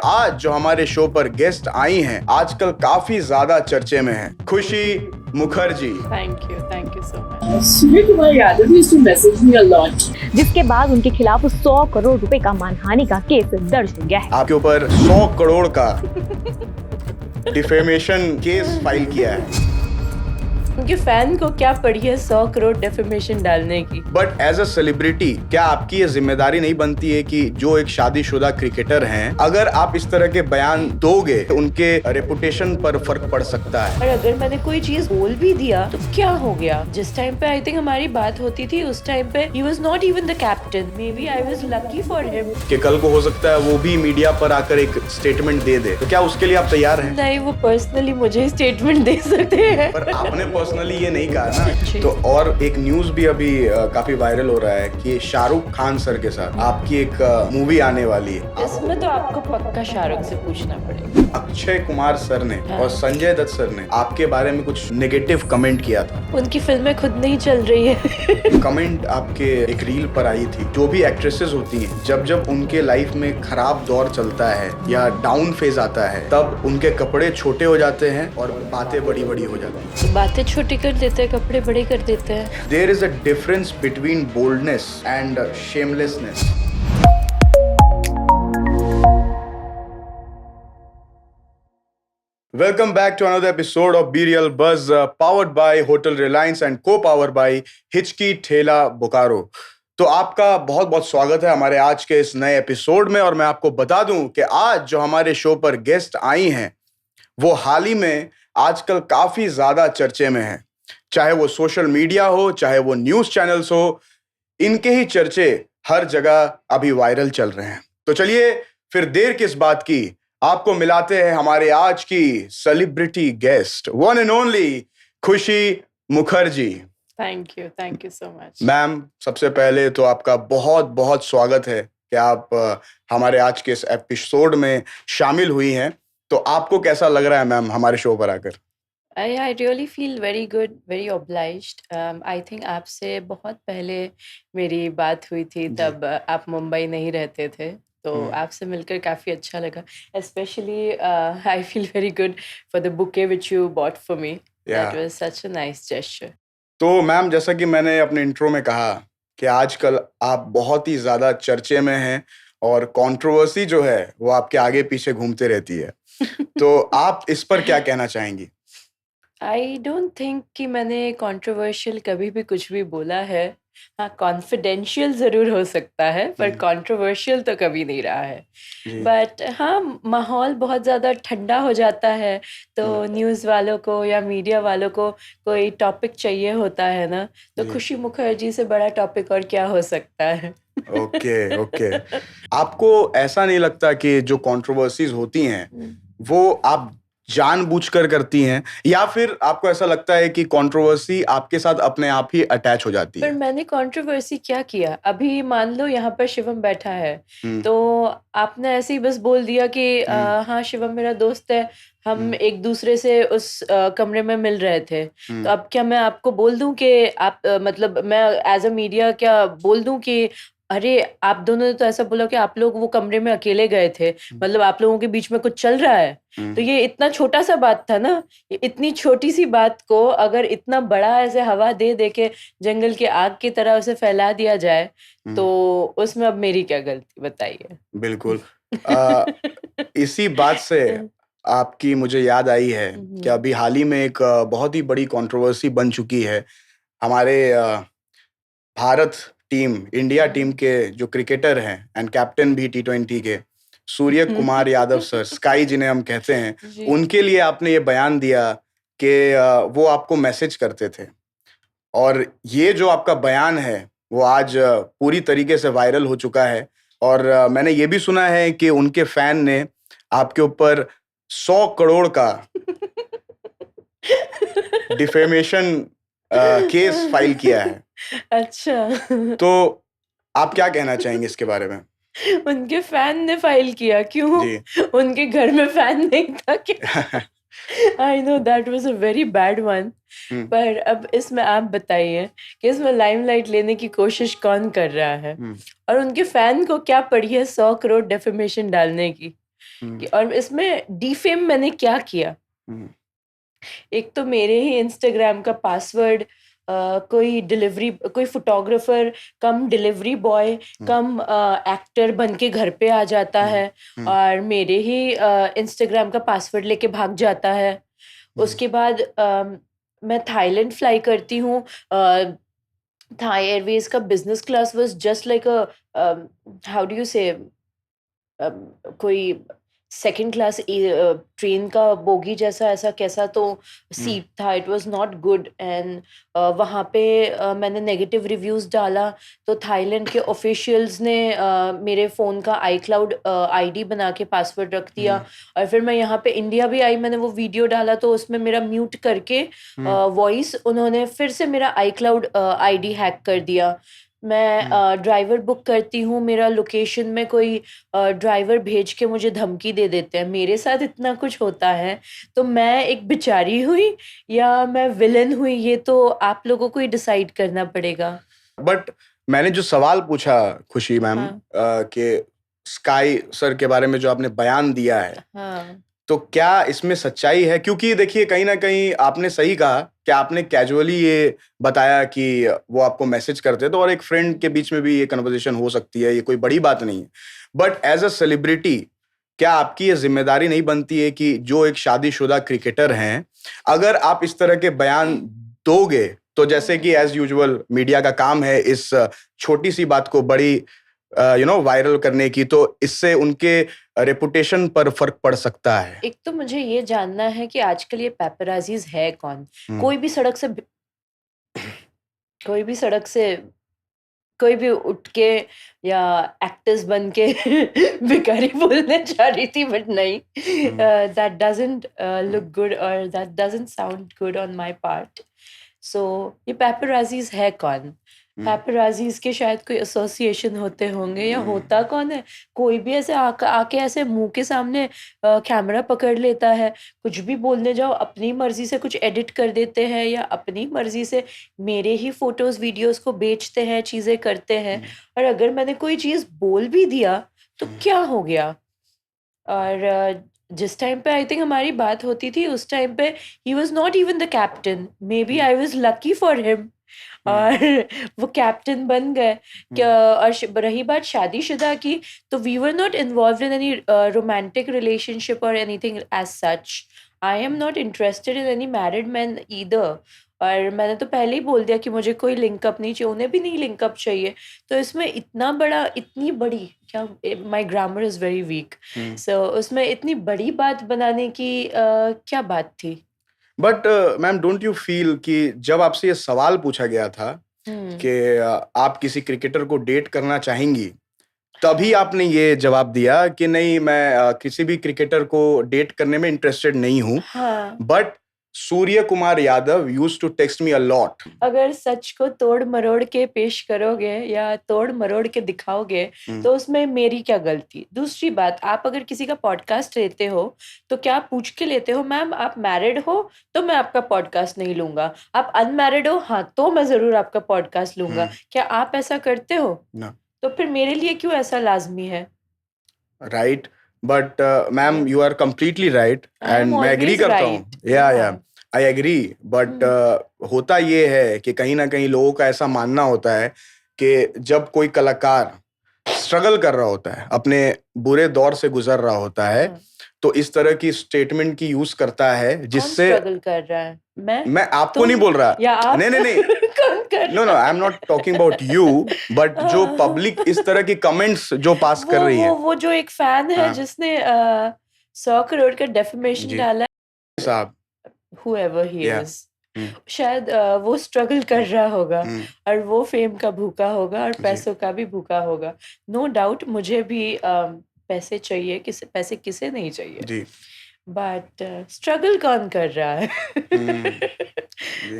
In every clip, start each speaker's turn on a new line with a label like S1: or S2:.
S1: आज जो हमारे शो पर गेस्ट आई हैं आजकल काफी ज्यादा चर्चे में हैं, खुशी Mukherjee.
S2: Thank you so much.
S3: Surya Kumar Yadav used to message me a lot.
S4: जिसके बाद उनके खिलाफ 100 करोड़ रुपए का मानहानि का केस दर्ज हो गया है।
S1: आपके ऊपर 100 करोड़ का डिफेमेशन केस फाइल किया है।
S2: उनके फैन को क्या पड़ी है 100 करोड़ डेफेमेशन डालने की।
S1: बट एज अ सेलिब्रिटी क्या आपकी ये जिम्मेदारी नहीं बनती है कि जो एक शादीशुदा क्रिकेटर हैं, अगर आप इस तरह के बयान दोगे तो उनके रेपुटेशन पर फर्क पड़ सकता है।
S2: और अगर मैंने कोई चीज बोल भी दिया तो क्या हो गया। जिस टाइम पे आई थिंक हमारी बात होती थी उस टाइम पे he was not even the captain. Maybe I was lucky for him
S1: कि कल को हो सकता है वो भी मीडिया पर आकर एक स्टेटमेंट दे दे, तो क्या उसके लिए आप तैयार हैं?
S2: नहीं, वो पर्सनली मुझे स्टेटमेंट दे सकते हैं।
S1: पर आपने पर्सनली ये नहीं कहा ना। तो और एक न्यूज भी अभी काफी वायरल हो रहा है कि शाहरुख खान सर के साथ आपकी एक मूवी आने वाली है।
S2: इसमें तो आपको पक्का शाहरुख से पूछना पड़ेगा।
S1: अक्षय कुमार सर ने और संजय दत्त सर ने आपके बारे में कुछ नेगेटिव कमेंट किया था।
S2: उनकी फिल्में खुद नहीं चल रही है।
S1: कमेंट आपके एक रील पर आई थी। जो भी एक्ट्रेसेस होती हैं, जब जब उनके लाइफ में खराब दौर चलता है या डाउन फेज आता है, तब उनके कपड़े छोटे हो जाते हैं और बातें बड़ी बड़ी हो जाती हैं।
S2: बातें छोटी कर देते हैं, कपड़े बड़े कर देते हैं।
S1: There is a difference between boldness and shamelessness. Welcome back to another episode of Be Real Buzz, powered by Hotel Reliance and co-powered by हिचकी ठेला बोकारो। तो आपका बहुत बहुत स्वागत है हमारे आज के इस नए एपिसोड में। और मैं आपको बता दूं कि आज जो हमारे शो पर गेस्ट आई हैं वो हाल ही में आजकल काफी ज्यादा चर्चे में हैं। चाहे वो सोशल मीडिया हो, चाहे वो न्यूज चैनल्स हो, इनके ही चर्चे हर जगह अभी वायरल चल रहे हैं। तो चलिए फिर देर किस बात की, आपको मिलाते हैं हमारे आज की celebrity guest, one and only Khushi Mukherjee.
S2: Thank you so much.
S1: Ma'am, सबसे पहले तो आपका बहुत बहुत स्वागत है कि आप हमारे आज के इस एपिसोड में शामिल हुई हैं। तो आपको कैसा लग रहा है मैम हमारे शो पर आकर?
S2: I really feel very good, very obliged. I think आपसे बहुत पहले मेरी बात हुई थी, तब आप मुंबई नहीं रहते थे, तो आपसे मिलकर काफ़ी अच्छा लगा। Especially I feel very good for the bouquet which you bought for me. That was such a nice gesture.
S1: तो मैम, जैसा कि मैंने अपने इंट्रो में कहा कि आजकल आप बहुत ही ज़्यादा चर्चे में हैं और कंट्रोवर्सी जो है वो आपके आगे पीछे घूमते रहती है। तो आप इस पर क्या कहना चाहेंगी?
S2: आई डोंट थिंक कि मैंने कंट्रोवर्शियल कभी भी कुछ भी बोला है। हाँ, कॉन्फिडेंशियल ज़रूर हो सकता है, पर कंट्रोवर्शियल तो कभी नहीं रहा है। बट हाँ, माहौल बहुत ज़्यादा ठंडा हो जाता है तो न्यूज़ वालों को या मीडिया वालों को कोई टॉपिक चाहिए होता है ना, तो खुशी मुखर्जी से बड़ा टॉपिक और क्या हो सकता है।
S1: ओके। आपको ऐसा नहीं लगता कि जो कंट्रोवर्सीज होती हैं वो आप जानबूझकर करती हैं, या फिर आपको ऐसा लगता है कि कंट्रोवर्सी आपके साथ अपने आप ही अटैच हो जाती है?
S2: पर मैंने कंट्रोवर्सी क्या किया? अभी मान लो यहाँ पर शिवम बैठा है, तो आपने ऐसे ही बस बोल दिया कि हाँ, शिवम मेरा दोस्त है, हम एक दूसरे से उस कमरे में मिल रहे थे। तो अब क्या मैं आपको बोल दूं कि आप मतलब मैं एज अ मीडिया क्या बोल दूं कि अरे आप दोनों ने तो ऐसा बोला कि आप लोग वो कमरे में अकेले गए थे, मतलब आप लोगों के बीच में कुछ चल रहा है। तो ये इतना छोटा सा बात था ना, इतनी छोटी सी बात को अगर इतना बड़ा ऐसे हवा दे दे के जंगल की आग की तरह उसे फैला दिया जाए, तो उसमें अब मेरी क्या गलती, बताइए।
S1: बिल्कुल। इसी बात से आपकी मुझे याद आई है कि अभी हाल ही में एक बहुत ही बड़ी कंट्रोवर्सी बन चुकी है। हमारे भारत टीम, इंडिया टीम के जो क्रिकेटर हैं एंड कैप्टन भी T20 के, सूर्य कुमार यादव सर, स्काई जिन्हें हम कहते हैं, उनके लिए आपने ये बयान दिया कि वो आपको मैसेज करते थे। और ये जो आपका बयान है वो आज पूरी तरीके से वायरल हो चुका है। और मैंने ये भी सुना है कि उनके फैन ने आपके ऊपर 100 करोड़ का डिफेमेशन केस फाइल किया है।
S2: अच्छा।
S1: तो आप क्या कहना चाहेंगे इसके बारे में?
S2: उनके फैन ने फाइल किया? क्यों? उनके घर में फैन नहीं था क्या? I know that was a very bad one. पर अब इसमें आप बताइए कि इसमें लाइमलाइट लेने की कोशिश कौन कर रहा है, और उनके फैन को क्या पड़ी है 100 करोड़ डेफेमेशन डालने की। और इसमें डिफेम मैंने क्या किया? एक तो मेरे ही इंस्टाग्राम का पासवर्ड कोई फोटोग्राफर कम डिलीवरी बॉय कम एक्टर बन के घर पे आ जाता है और मेरे ही इंस्टाग्राम का पासवर्ड लेके भाग जाता है। उसके बाद मैं थाईलैंड फ्लाई करती हूँ। थाई एयरवेज का business class was just like how do you से कोई सेकंड क्लास ट्रेन का बोगी जैसा ऐसा कैसा तो सीट था। It was not good and वहाँ पे मैंने नेगेटिव रिव्यूज डाला तो थाईलैंड के ऑफिशियल्स ने मेरे फ़ोन का iCloud आईडी बना के पासवर्ड रख दिया। और फिर मैं यहाँ पे इंडिया भी आई, मैंने वो वीडियो डाला तो उसमें मेरा म्यूट करके वॉइस उन्होंने फिर से मेरा iCloud आईडी हैक कर दिया। मैं ड्राइवर बुक करती हूँ, मेरा लोकेशन में कोई ड्राइवर भेज के मुझे धमकी दे देते हैं। मेरे साथ इतना कुछ होता है तो मैं एक बेचारी हुई या मैं विलन हुई, ये तो आप लोगों को ही डिसाइड करना पड़ेगा।
S1: बट मैंने जो सवाल पूछा खुशी मैम
S2: हाँ।
S1: कि स्काई सर के बारे में जो आपने बयान दिया है,
S2: हाँ
S1: तो क्या इसमें सच्चाई है? क्योंकि देखिए कहीं ना कहीं आपने सही कहा कि आपने कैजुअली ये बताया कि वो आपको मैसेज करते तो, और एक फ्रेंड के बीच में भी ये कन्वर्सेशन हो सकती है, ये कोई बड़ी बात नहीं है। बट एज अ सेलिब्रिटी क्या आपकी ये जिम्मेदारी नहीं बनती है कि जो एक शादीशुदा क्रिकेटर हैं, अगर आप इस तरह के बयान दोगे तो जैसे कि एज यूजुअल मीडिया का काम है इस छोटी सी बात को बड़ी वायरल करने की, तो इससे उनके रेपुटेशन पर फर्क पड़ सकता है।
S2: एक तो मुझे ये जानना है कि आजकल ये पैपराजीज है कौन? कोई भी सड़क से कोई भी उठ के या एक्टर्स बन के भिखारी बोलने जा रही थी, बट नहीं, दैट डजंट लुक गुड और that doesn't sound good on my part. So ये पैपराजीज है कौन? पैपराजीज के शायद कोई एसोसिएशन होते होंगे या होता कौन है? कोई भी ऐसे आके ऐसे मुंह के सामने कैमरा पकड़ लेता है, कुछ भी बोलने जाओ अपनी मर्जी से कुछ एडिट कर देते हैं या अपनी मर्जी से मेरे ही फोटोज वीडियोस को बेचते हैं, चीजें करते हैं। और अगर मैंने कोई चीज बोल भी दिया तो क्या हो गया? और जिस टाइम पे आई थिंक हमारी बात होती थी उस टाइम पे he was not even the captain, maybe I was lucky for him और वो कैप्टन बन गए। और रही बात शादीशुदा की, तो we were not involved in any romantic relationship और anything as such. I am not interested in any married man either. और मैंने तो पहले ही बोल दिया कि मुझे कोई लिंकअप नहीं चाहिए, उन्हें भी नहीं लिंकअप चाहिए। तो इसमें इतनी बड़ी क्या, माई ग्रामर इज वेरी वीक, सो उसमें इतनी बड़ी बात बनाने की क्या बात थी?
S1: But ma'am don't you feel कि जब आपसे ये सवाल पूछा गया था कि आप किसी क्रिकेटर को डेट करना चाहेंगी, तभी आपने ये जवाब दिया कि नहीं, मैं किसी भी क्रिकेटर को डेट करने में इंटरेस्टेड नहीं हूँ।
S2: हाँ।
S1: But Surya Kumar Yadav used to text me a lot.
S2: अगर सच को तोड़ मरोड़ के पेश करोगे या तोड़ मरोड़ के दिखाओगे तो उसमें मेरी क्या गलती? दूसरी बात, आप अगर किसी का पॉडकास्ट लेते हो तो क्या पूछ के लेते हो, मैम आप मैरिड हो तो मैं आपका पॉडकास्ट नहीं लूंगा, आप अनमैरिड हो हाँ तो मैं जरूर आपका पॉडकास्ट लूंगा? क्या आप ऐसा करते हो? तो फिर मेरे लिए क्यों ऐसा लाजमी है?
S1: Right, but ma'am you are completely right and मैं एग्री करता हूँ। या आई एग्री, बट होता ये है कि कहीं ना कहीं लोगों का ऐसा मानना होता है कि जब कोई कलाकार स्ट्रगल कर रहा होता है, अपने बुरे दौर से गुजर रहा होता है, तो इस तरह की स्टेटमेंट की यूज करता है जिससे
S2: स्ट्रगल कर रहा है। मैं
S1: आपको नहीं बोल रहा,
S2: या आप?
S1: नहीं no I am not talking about you, but जो पब्लिक इस तरह की कमेंट्स जो पास कर रही है,
S2: वो जो एक फैन है जिसने 100 करोड़ का डेफेमेशन डाला
S1: साहब,
S2: whoever he is, शायद वो स्ट्रगल कर रहा होगा और वो फेम का भूखा होगा और पैसों का भी भूखा होगा। नो डाउट मुझे भी पैसे चाहिए, पैसे किसे नहीं चाहिए, बट स्ट्रगल कौन कर रहा है?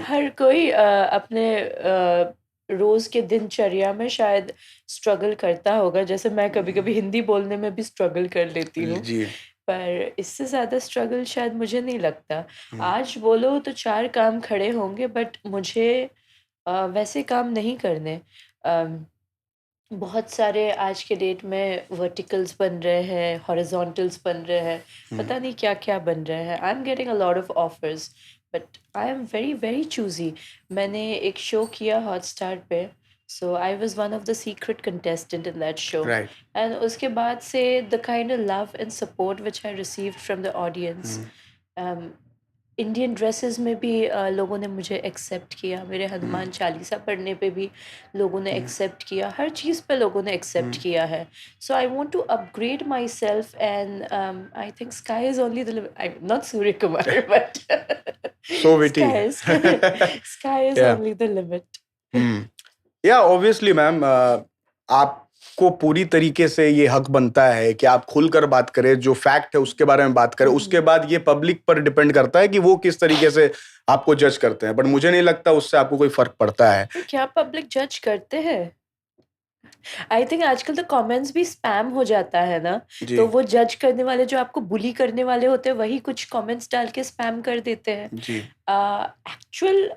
S2: हर कोई अपने रोज के दिनचर्या में शायद स्ट्रगल करता होगा, जैसे मैं कभी कभी हिंदी बोलने में भी स्ट्रगल कर लेती हूँ, पर इससे ज्यादा स्ट्रगल शायद मुझे नहीं लगता। आज बोलो तो 4 काम खड़े होंगे, बट मुझे वैसे काम नहीं करने। बहुत सारे आज के डेट में वर्टिकल्स बन रहे हैं, हॉरिजॉन्टल्स बन रहे हैं, पता नहीं क्या क्या बन रहे हैं। I am getting a lot of offers but I am very very choosy. मैंने एक शो किया हॉटस्टार पे, so I was one of the secret contestant in that show,
S1: right
S2: and उसके बाद से the kind of love and support which I received from the audience, Indian dresses में भी लोगों ने मुझे एक्सेप्ट किया, मेरे हनुमान चालीसा पढ़ने पे भी लोगों ने एक्सेप्ट किया, हर चीज़ पे लोगों ने एक्सेप्ट किया है। So I want to upgrade myself and I think sky is only the limit. I not Surya Kumar but
S1: So witty.
S2: sky is
S1: Yeah.
S2: only the limit.
S1: या ऑब्वियसली मैम, आपको पूरी तरीके से ये हक बनता है कि आप खुलकर बात करें, जो फैक्ट है उसके बारे में बात करें। उसके बाद ये पब्लिक पर डिपेंड करता है कि वो किस तरीके से आपको जज करते हैं, बट मुझे नहीं लगता उससे आपको कोई फर्क पड़ता है।
S2: तो क्या पब्लिक जज करते हैं? आई थिंक आजकल तो कमेंट्स भी स्पैम हो जाता है ना,
S1: जी
S2: तो वो जज करने वाले, जो आपको बुली करने वाले होते हैं, वही कुछ कमेंट्स डाल के स्पैम कर देते हैं।
S1: जी
S2: एक्चुअल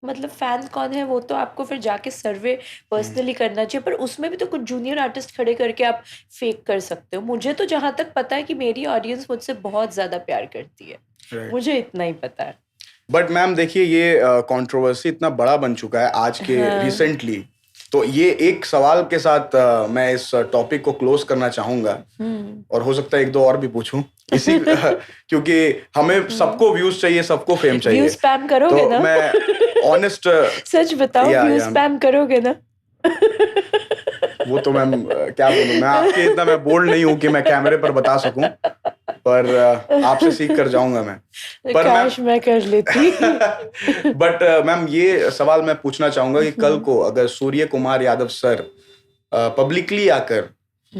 S2: मतलब फैन कौन है वो तो आपको फिर जाके सर्वे पर्सनली करना चाहिए, पर उसमें भी तो कुछ जूनियर आर्टिस्ट खड़े करके आप फेक कर सकते हो। मुझे तो जहां तक पता है कि मेरी ऑडियंस मुझसे बहुत ज्यादा प्यार करती है,
S1: राइट।
S2: मुझे इतना ही पता है।
S1: बट मैम देखिए, ये कंट्रोवर्सी इतना बड़ा बन चुका है आज के
S2: हाँ।
S1: रिसेंटली, तो ये एक सवाल के साथ मैं इस टॉपिक को क्लोज करना चाहूंगा, और हो सकता है एक दो और भी पूछूं इसी क्योंकि हमें सबको व्यूज चाहिए, सबको फेम चाहिए।
S2: व्यूज स्पैम करोगे
S1: तो
S2: ना?
S1: मैं ऑनेस्ट
S2: सच बताओ,
S1: या,
S2: व्यूज
S1: या।
S2: स्पैम करोगे ना?
S1: वो तो मैम क्या बोलूं, मैं आपके इतना मैं बोल्ड नहीं हूं कि मैं कैमरे पर बता सकूं, पर आपसे सीख कर जाऊंगा मैं। पर
S2: काश मैं कर लेती।
S1: बट मैम ये सवाल मैं पूछना चाहूंगा कि कल को अगर सूर्य कुमार यादव सर पब्लिकली आकर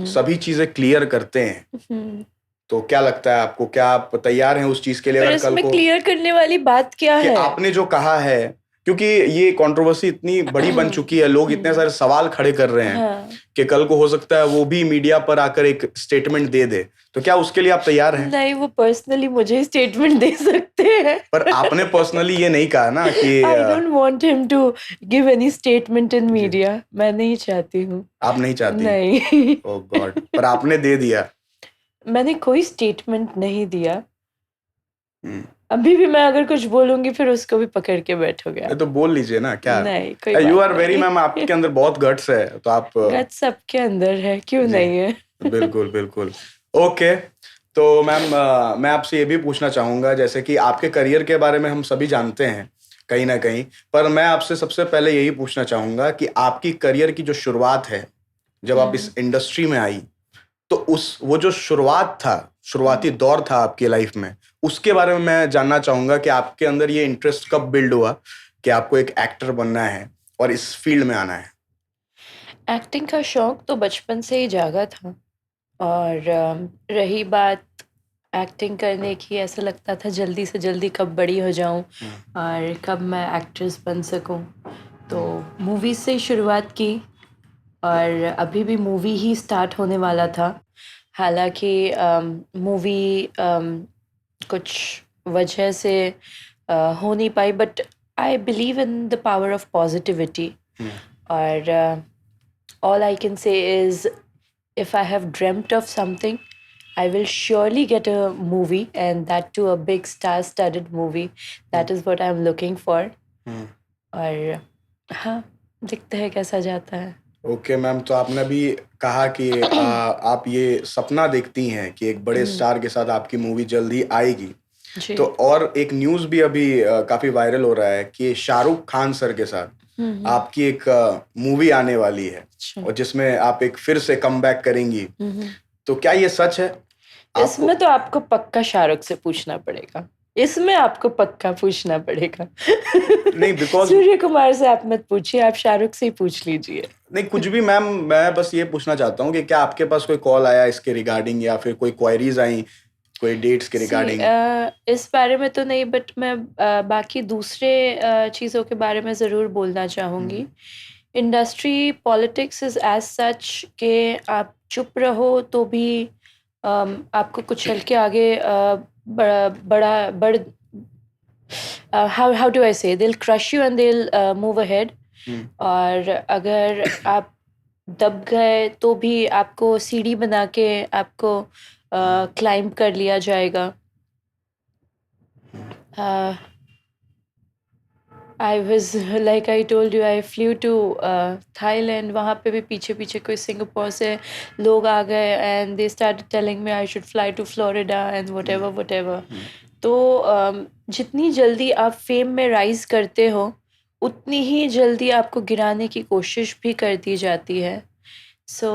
S1: सभी चीजें क्लियर करते हैं, तो क्या लगता है आपको, क्या आप तैयार हैं उस चीज के लिए?
S2: पर
S1: अगर कल
S2: इसमें
S1: को
S2: क्लियर करने वाली बात क्या
S1: कि
S2: है?
S1: आपने जो कहा है, क्योंकि ये कंट्रोवर्सी इतनी बड़ी बन चुकी है, लोग इतने सारे सवाल खड़े कर रहे हैं
S2: हाँ।
S1: कि कल को हो सकता है वो भी मीडिया पर आकर एक स्टेटमेंट दे दे, तो क्या उसके लिए आप तैयार हैं?
S2: नहीं, वो पर्सनली मुझे स्टेटमेंट दे सकते हैं।
S1: पर आपने पर्सनली ये नहीं कहा ना कि
S2: I don't want him to give any statement in media. मैं नहीं चाहती हूँ।
S1: आप नहीं चाहती?
S2: नहीं।
S1: ओह गॉड, पर आपने दे दिया।
S2: मैंने कोई स्टेटमेंट नहीं दिया। अभी भी मैं अगर कुछ बोलूंगी फिर उसको भी पकड़ के बैठोगे आप।
S1: तो बोल लीजिए ना, क्या?
S2: नहीं, कोई
S1: यू
S2: बात
S1: आर वेरी
S2: नहीं।
S1: मैम, आपके अंदर बहुत गट्स है, तो आप
S2: गट्स सबके अंदर है, क्यों
S1: जी।
S2: नहीं है?
S1: बिल्कुल बिल्कुल। ओके, तो मैम मैं आपसे ये भी पूछना चाहूंगा, जैसे कि आपके करियर के बारे में हम सभी जानते हैं कहीं ना कहीं, पर मैं आपसे सबसे पहले यही पूछना चाहूंगा कि आपकी करियर की जो शुरुआत है, जब आप इस इंडस्ट्री में आई, तो वो जो शुरुआत था, शुरुआती दौर था आपकी लाइफ में, उसके बारे में मैं जानना चाहूंगा कि आपके अंदर ये इंटरेस्ट कब बिल्ड हुआ कि आपको एक एक्टर बनना है और इस फील्ड में आना है?
S2: एक्टिंग का शौक तो बचपन से ही जागा था, और रही बात एक्टिंग करने की, ऐसा लगता था जल्दी से जल्दी कब बड़ी हो जाऊं और कब मैं एक्ट्रेस बन सकूं, तो मूवीज से ही शुरुआत की, और अभी भी मूवी ही स्टार्ट होने वाला था। हालांकि मूवी कुछ वजह से हो नहीं पाई, but I believe in the power of positivity, और all I can say is if I have dreamt of something, I will surely get a movie, and that too a big star-studded movie. That is what I'm looking for. और हाँ, दिखता है कैसा जाता है।
S1: Okay ma'am, तो आपने भी कहा कि आप ये सपना देखती हैं कि एक बड़े स्टार के साथ आपकी मूवी जल्दी आएगी,
S2: जी।
S1: तो और एक न्यूज़ भी अभी काफी वायरल हो रहा है कि शाहरुख खान सर के साथ आपकी एक मूवी आने वाली है, और जिसमें आप एक फिर से कमबैक करेंगी, तो क्या ये सच है?
S2: इसमें तो आपको पक्का शाहरुख से पूछना पड़ेगा, इसमें आपको पक्का पूछना पड़ेगा।
S1: नहीं, बिकॉज
S2: सूर्य कुमार से आप मत पूछिए, आप शाहरुख से ही पूछ लीजिए।
S1: नहीं, कुछ भी मैम, मैं बस ये पूछना चाहता हूँ कि क्या आपके पास कोई कॉल आया इसके रिगार्डिंग, या फिर कोई क्वेरीज आई कोई डेट्स के रिगार्डिंग?
S2: इस बारे में तो नहीं, बट मैं बाकी दूसरे चीज़ों के बारे में ज़रूर बोलना चाहूँगी। Industry politics is as such के आप चुप रहो तो भी आपको कुछ चल के आगे बड़ा how do I say, they'll crush you and they'll move ahead. और अगर आप दब गए तो भी आपको सीढ़ी बना के आपको क्लाइंब कर लिया जाएगा। I was like I told you, I flew to Thailand. वहाँ पे भी पीछे पीछे कोई सिंगापुर से लोग आ गए and they started telling me I should fly to Florida and whatever. तो जितनी जल्दी आप फेम में राइज करते हो उतनी ही जल्दी आपको गिराने की कोशिश भी कर दी जाती है। सो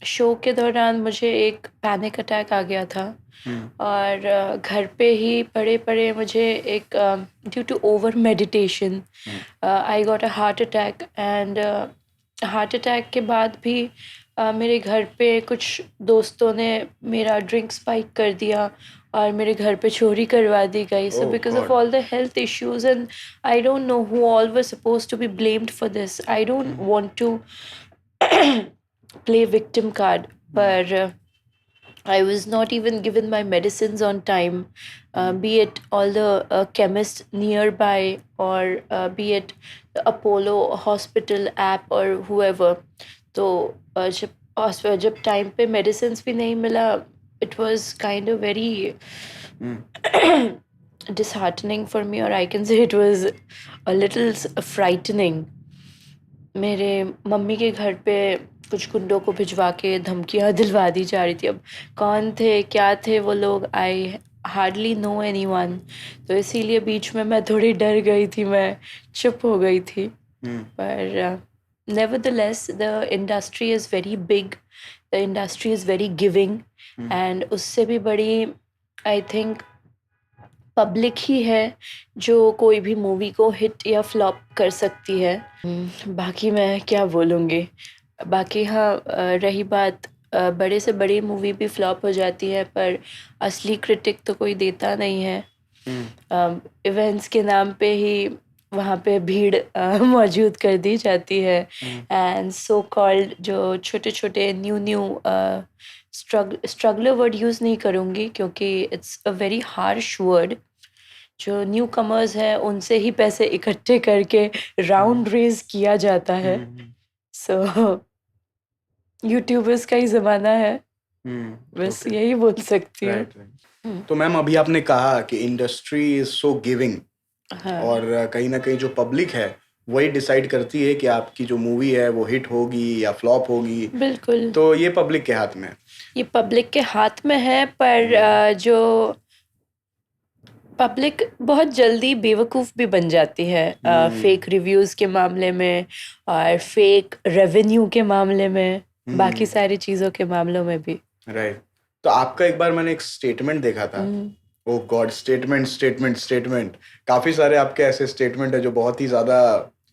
S2: शो के दौरान मुझे एक पैनिक अटैक आ गया था और घर पे ही पड़े पड़े मुझे एक due to over meditation I got a heart attack and heart attack के बाद भी मेरे घर पे कुछ दोस्तों ने मेरा ड्रिंक स्पाइक कर दिया और मेरे घर पे चोरी करवा दी गई। So
S1: Oh
S2: because of
S1: God.
S2: All the health issues and I don't know who all were suppose to be blamed for this. I don't want to play victim card, but I was not even given my medicines on time, be it all the chemists nearby or be it the Apollo hospital app or whoever. तो जब time पे medicines भी नहीं मिला, it was kind of very disheartening for me, or I can say it was a little frightening. मेरे mummy के घर पे कुछ गुंडों को भिजवा के धमकियाँ दिलवा दी जा रही थी। अब कौन थे क्या थे वो लोग, आई हार्डली नो एनीवन। तो इसीलिए बीच में मैं थोड़ी डर गई थी, मैं चुप हो गई थी। पर nevertheless the industry is very big, the industry is very giving and उससे भी बड़ी आई थिंक पब्लिक ही है जो कोई भी मूवी को हिट या फ्लॉप कर सकती है। बाकी मैं क्या बोलूँगी। बाकी हाँ, रही बात बड़े से बड़ी मूवी भी फ्लॉप हो जाती है पर असली क्रिटिक तो कोई देता नहीं है। इवेंट्स के नाम पे ही वहाँ पे भीड़ मौजूद कर दी जाती है एंड सो कॉल्ड जो छोटे छोटे न्यू स्ट्रगलर वर्ड यूज़ नहीं करूँगी क्योंकि it's a very harsh word. जो न्यू कमर्स हैं उनसे ही पैसे इकट्ठे करके राउंड रेज किया जाता है। सो यूट्यूबर्स का ही ज़माना है, बस
S1: Okay.
S2: यही बोल सकती हूँ।
S1: Right, right. तो मैम अभी आपने कहा कि इंडस्ट्री इज सो गिविंग
S2: हाँ
S1: और कहीं ना कहीं जो पब्लिक है वही डिसाइड करती है कि आपकी जो मूवी है वो हिट होगी या फ्लॉप होगी।
S2: बिल्कुल,
S1: तो ये पब्लिक के हाथ में है।
S2: ये पब्लिक के हाथ में है पर जो पब्लिक बहुत जल्दी बेवकूफ़ भी बन जाती है फेक रिव्यूज़ के मामले में और फेक रेवेन्यू के मामले में, बाकी सारी चीज़ों के मामलों में भी।
S1: राइट। तो आपका एक बार मैंने एक स्टेटमेंट देखा था। ओ गॉड, स्टेटमेंट काफी सारे आपके ऐसे स्टेटमेंट है जो बहुत ही ज्यादा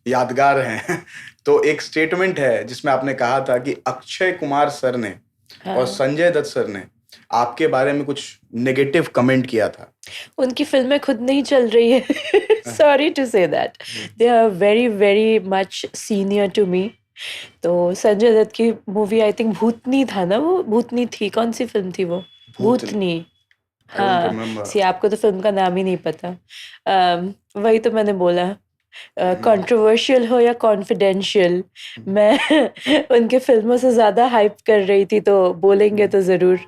S1: यादगार हैं। तो एक स्टेटमेंट है जिसमें आपने कहा था कि अक्षय कुमार सर ने और संजय दत्त सर ने आपके बारे में कुछ नेगेटिव कमेंट किया था।
S2: उनकी फिल्में खुद नहीं चल रही है। Sorry to say that, they are very very much senior to me. तो संजय दत्त की मूवी आई थिंक भूतनी था ना, वो भूतनी थी, कौन सी फिल्म थी वो? भूतनी। हाँ, सी आपको तो फिल्म का नाम ही नहीं पता। वही तो मैंने बोला, कंट्रोवर्शियल हो या कॉन्फिडेंशियल, मैं उनके फिल्मों से ज़्यादा हाइप कर रही थी, तो बोलेंगे तो ज़रूर।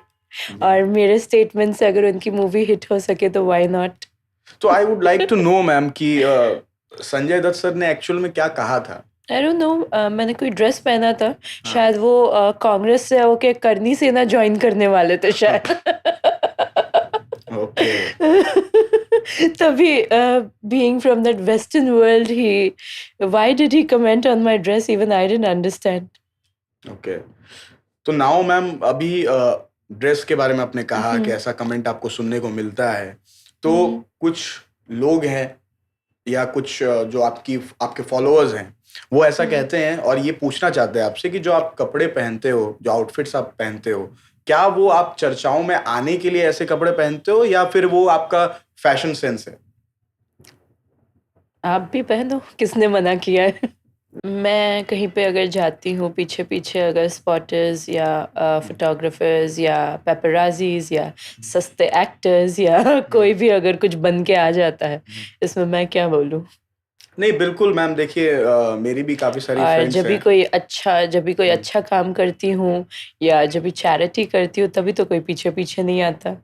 S2: और मेरे स्टेटमेंट से अगर उनकी मूवी हिट हो सके तो व्हाई नॉट।
S1: तो I would like to know ma'am कि संजय दत्त सर ने एक्चुअल में क्या कहा था।
S2: आई डोंट नो, मैंने कोई ड्रेस पहना था, शायद वो कांग्रेस से होके करनी सेना ज्वाइन करने वाले थे शायद।
S1: ओके।
S2: तभी being from that western world, why did he comment on my dress? Even I didn't understand.
S1: Okay. तो नाउ मैम अभी ड्रेस के बारे में आपने कहा कि ऐसा कमेंट आपको सुनने को मिलता है, तो कुछ लोग हैं या कुछ जो आपके फॉलोअर्स हैं वो ऐसा कहते हैं और ये पूछना चाहते हैं आपसे कि जो आप कपड़े पहनते हो, जो आउटफिट्स आप पहनते हो, क्या वो आप चर्चाओं में आने के लिए ऐसे कपड़े पहनते हो या फिर वो आपका फैशन सेंस है?
S2: आप भी पहनो, किसने मना किया है? मैं कहीं पे अगर जाती हूँ, पीछे पीछे अगर स्पॉटर्स या फोटोग्राफर्स या पेपराजीज या सस्ते एक्टर्स या कोई भी अगर कुछ बन के आ जाता है, इसमें मैं क्या बोलूँ?
S1: नहीं बिल्कुल मैम, देखिए मेरी भी काफी सारी
S2: और
S1: फ्रेंड्स
S2: जब भी कोई
S1: हैं।
S2: अच्छा काम करती हूँ या जब भी चैरिटी करती हूँ तभी तो कोई पीछे पीछे नहीं आता।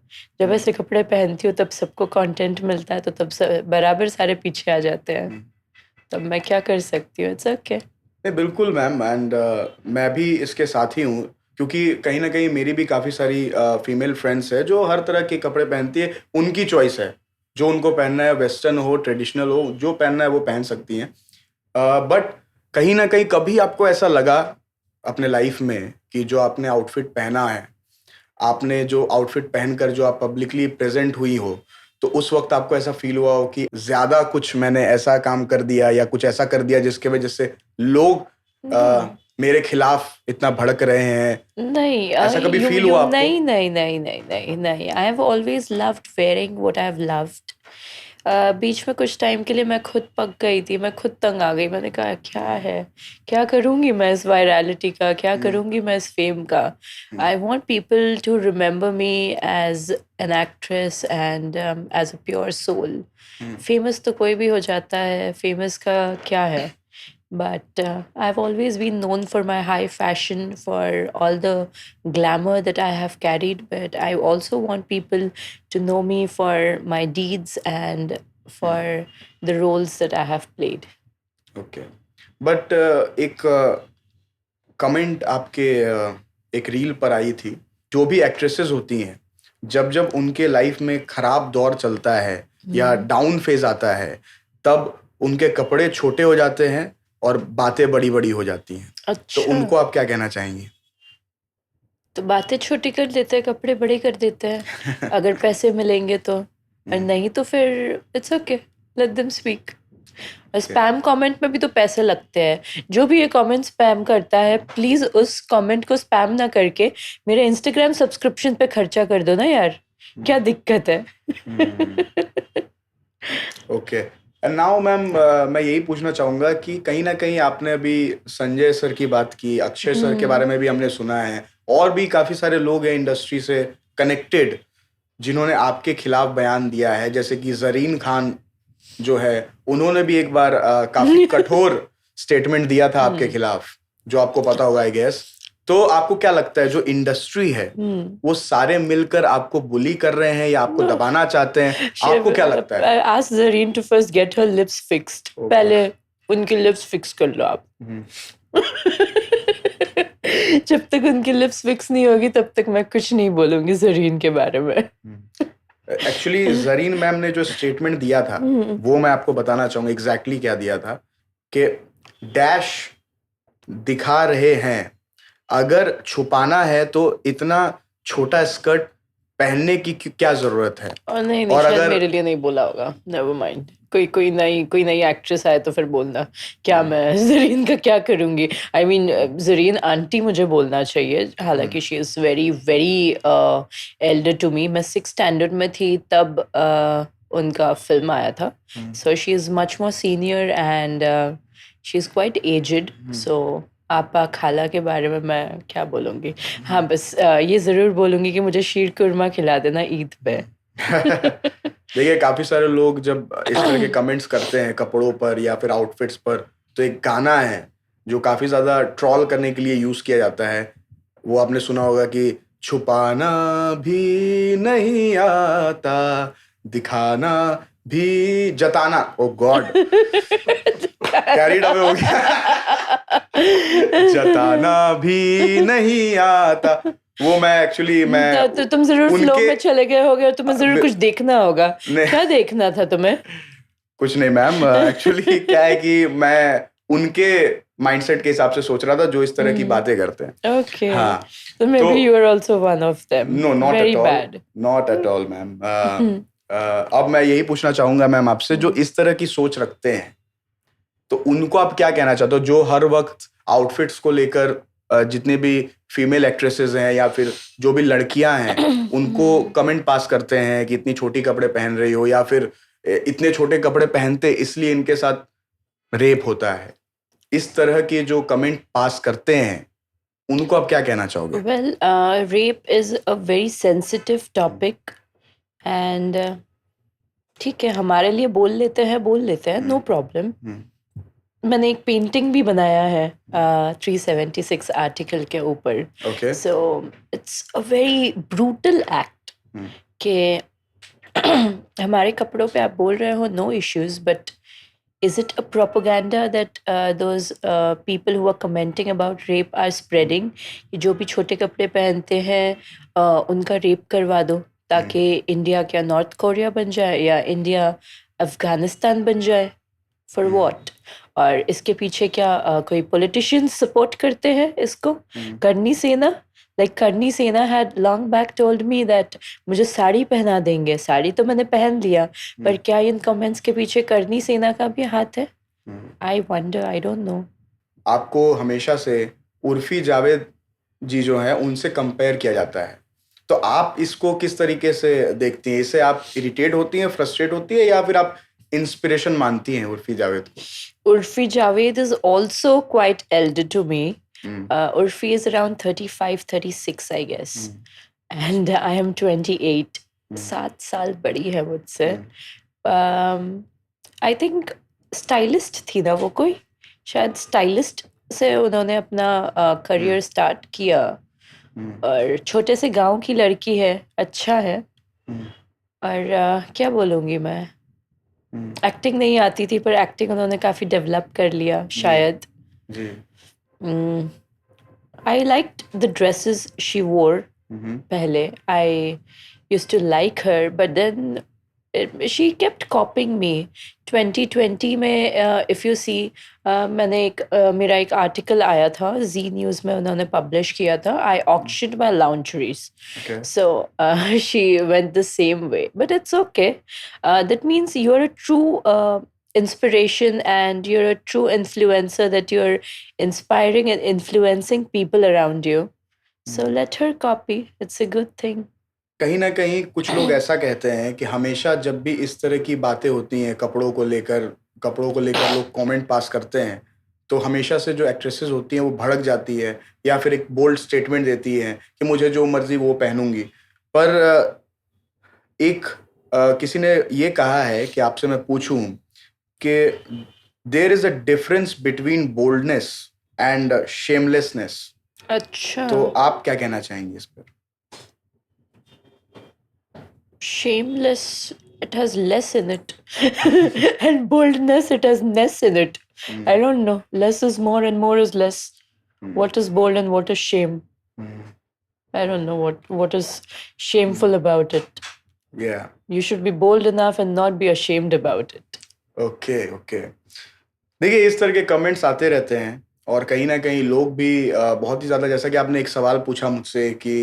S2: जब ऐसे कपड़े पहनती हूँ तब सबको कंटेंट मिलता है तो तब बराबर सारे पीछे आ जाते हैं। तब मैं क्या कर सकती हूँ? It's okay.
S1: नहीं बिल्कुल मैम, एंड मैं भी इसके साथ ही हूँ, क्योंकि कहीं ना कहीं मेरी भी काफ़ी सारी फीमेल फ्रेंड्स है जो हर तरह के कपड़े पहनती है, उनकी चॉइस है, जो उनको पहनना है, वेस्टर्न हो ट्रेडिशनल हो, जो पहनना है वो पहन सकती हैं। बट कहीं ना कहीं कभी आपको ऐसा लगा अपने लाइफ में कि जो आपने आउटफिट पहना है, आपने जो आउटफिट पहनकर जो आप पब्लिकली प्रेजेंट हुई हो, तो उस वक्त आपको ऐसा फील हुआ हो कि ज्यादा कुछ मैंने ऐसा काम कर दिया या कुछ ऐसा कर दिया जिसके वजह से लोग मेरे खिलाफ इतना भड़क रहे हैं,
S2: नहीं,
S1: ऐसा कभी
S2: यू
S1: फील
S2: यू
S1: हुआ आपको?
S2: नहीं नहीं नहीं नहीं नहीं नहीं, I have always loved wearing what I have loved. बीच में कुछ टाइम के लिए मैं खुद पक गई थी, मैं खुद तंग आ गई। मैंने कहा क्या है, क्या करूंगी मैं इस वायरलिटी का, क्या करूंगी मैं इस फेम का। I want people to remember me as an actress and as a pure soul. Famous तो कोई भी हो जाता है, फेमस का क्या है। But I've always been known for my high fashion, for all the glamour that I have carried. But I also want people to know me for my deeds and for the roles that I have played.
S1: Okay, but एक comment आपके एक reel पर आई थी, जो भी actresses होती हैं, जब जब उनके लाइफ में खराब दौर चलता है या डाउन फेज आता है, तब उनके कपड़े छोटे हो जाते हैं और बातें बड़ी बड़ी हो जाती हैं। तो
S2: अच्छा,
S1: उनको आप क्या कहना चाहेंगी?
S2: तो बातें छोटी कर देते हैं, कपड़े बड़े कर देते हैं अगर पैसे मिलेंगे तो। और नहीं तो फिर it's okay, let them speak. और स्पैम कमेंट में भी तो पैसे लगते हैं। जो भी ये कमेंट स्पैम करता है, प्लीज उस कमेंट को स्पैम ना करके मेरे इंस्टाग्राम सब्सक्रिप्शन पे खर्चा कर दो ना यार, क्या दिक्कत है?
S1: ओके, एंड नाउ मैम मैं यही पूछना चाहूंगा कि कहीं ना कहीं आपने अभी संजय सर की बात की, अक्षय सर के बारे में भी हमने सुना है, और भी काफी सारे लोग हैं इंडस्ट्री से कनेक्टेड जिन्होंने आपके खिलाफ बयान दिया है, जैसे कि जरीन खान जो है, उन्होंने भी एक बार काफी कठोर स्टेटमेंट दिया था आपके खिलाफ, जो आपको पता होगा आई गेस। तो आपको क्या लगता है, जो इंडस्ट्री है वो सारे मिलकर आपको बुली कर रहे हैं या आपको दबाना चाहते हैं? आपको क्या लगता है?
S2: Ask Zareen to first get her lips fixed.
S1: Oh,
S2: पहले उनकी लिप्स फिक्स कर लो आप। जब तक उनकी लिप्स फिक्स नहीं होगी तब तक मैं कुछ नहीं बोलूंगी जरीन के बारे में।
S1: एक्चुअली जरीन मैम ने जो स्टेटमेंट दिया था वो मैं आपको बताना चाहूंगा एग्जैक्टली क्या दिया था, कि डैश दिखा रहे हैं, अगर छुपाना है तो इतना छोटा स्कर्ट पहनने की क्या जरूरत है?
S2: और नहीं नहीं,
S1: और
S2: शायद
S1: अगर
S2: मेरे लिए नहीं बोला होगा, नेवर माइंड। कोई नई एक्ट्रेस आए तो फिर बोलना, क्या मैं जरीन का क्या करूंगी। आई मीन जरीन आंटी मुझे बोलना चाहिए, हालांकि she is very very elder to me. मैं 6th स्टैंडर्ड में थी तब उनका फिल्म आया था, so she is much more senior and she is quite aged. So आपा खाला के बारे में मैं क्या बोलूंगी। हाँ, बस ये जरूर बोलूंगी कि मुझे शीर कुरमा खिला देना ईद पे।
S1: देखिए, काफी सारे लोग जब इस तरह के कमेंट्स करते हैं कपड़ों पर या फिर आउटफिट्स पर, तो एक गाना है जो काफी ज्यादा ट्रॉल करने के लिए यूज किया जाता है, वो आपने सुना होगा कि छुपाना भी नहीं आता, दिखाना भी, जताना, ओ गॉड कैरीड अवे हो गया। जताना भी नहीं आता, वो मैं एक्चुअली मैं
S2: तो तुम जरूर फ्लो में चले गए होगे और तुम्हें जरूर कुछ देखना होगा। क्या देखना था तुम्हें?
S1: कुछ नहीं मैम, एक्चुअली क्या है कि मैं उनके माइंडसेट के हिसाब से सोच रहा था जो इस तरह की बातें करते हैं।
S2: ओके,
S1: हाँ,
S2: तो maybe you are also one of them.
S1: No, not
S2: very
S1: at all,
S2: bad.
S1: Not at all ma'am. अब मैं यही पूछना चाहूंगा मैम आपसे, जो इस तरह की सोच रखते हैं तो उनको आप क्या कहना चाहते हो, जो हर वक्त आउटफिट्स को लेकर जितने भी फीमेल एक्ट्रेसेस हैं या फिर जो भी लड़कियां हैं उनको कमेंट पास करते हैं कि इतनी छोटी कपड़े पहन रही हो, या फिर इतने छोटे कपड़े पहनते इसलिए इनके साथ रेप होता है, इस तरह के जो कमेंट पास करते हैं उनको आप क्या कहना चाहोगे?
S2: Well, rape is a very sensitive topic, and ठीक है, हमारे लिए बोल लेते हैं, नो प्रॉब्लम। मैंने एक पेंटिंग भी बनाया है 376 आर्टिकल के ऊपर।
S1: Okay.
S2: So it's a very brutal act कि हमारे कपड़ों पे आप बोल रहे हो no issues, but is it a propaganda that those people who are commenting about rape are spreading? कि जो भी छोटे कपड़े पहनते हैं उनका रेप करवा दो ताकि इंडिया क्या नॉर्थ कोरिया बन जाए या इंडिया अफगानिस्तान बन जाए? For what? और इसके पीछे क्या कोई पॉलिटिशियंस सपोर्ट करते हैं इसको? करनी सेना, लाइक करनी सेना had long back told me that मुझे साड़ी पहना देंगे। साड़ी तो मैंने पहन लिया, पर क्या इन कमेंट्स के पीछे करनी सेना का भी हाथ है? I wonder, I don't no.
S1: आपको हमेशा से उर्फी जावेद जी जो हैं उनसे कंपेयर किया जाता है, तो आप इसको किस तरीके से देखती हैं? इससे आप इरिटेट होती हैं, फ्रस्ट्रेट होती है, या फिर आप इंस्पिरेशन मानती हैं उर्फी जावेद को?
S2: Urfi Javed is also quite elder to me. Urfi is around 35, 36, I guess. And I am 28. 7 साल बड़ी है मुझसे। I think स्टाइलिस्ट थी ना वो कोई, शायद स्टाइलिस्ट से उन्होंने अपना करियर स्टार्ट किया। और छोटे से गांव की लड़की है, अच्छा है। और क्या बोलूँगी मैं, एक्टिंग नहीं आती थी पर एक्टिंग उन्होंने काफी डेवलप कर लिया शायद। I liked the dresses she wore पहले। I used to like her, but then she kept copying me. 2020 में इफ़ यू सी, मेरा एक आर्टिकल आया था जी न्यूज़ में, उन्होंने पब्लिश किया था, I auctioned my lingeries. So she went the same way, but it's okay. That means you are a true inspiration and you're a true influencer, that you're inspiring and influencing people around you. So let her copy. It's a good thing.
S1: कहीं ना कहीं कुछ लोग ऐसा कहते हैं कि हमेशा जब भी इस तरह की बातें होती हैं कपड़ों को लेकर लोग कमेंट पास करते हैं, तो हमेशा से जो एक्ट्रेसेस होती हैं वो भड़क जाती है या फिर एक बोल्ड स्टेटमेंट देती है कि मुझे जो मर्जी वो पहनूंगी। पर किसी ने ये कहा है कि आपसे मैं पूछूं कि there is a difference between boldness and shamelessness.
S2: अच्छा,
S1: तो आप क्या कहना चाहेंगे इस पर?
S2: shameless, it has less in it. And boldness, it has less in it. I don't know, less is more and more is less. What is bold and what is shame? I don't know what is shameful about it.
S1: Yeah,
S2: You should be bold enough and not be ashamed about it.
S1: Okay. देखिए, इस तरह के comments आते रहते हैं और कहीं ना कहीं लोग भी बहुत ही ज्यादा, जैसा कि आपने एक सवाल पूछा मुझसे कि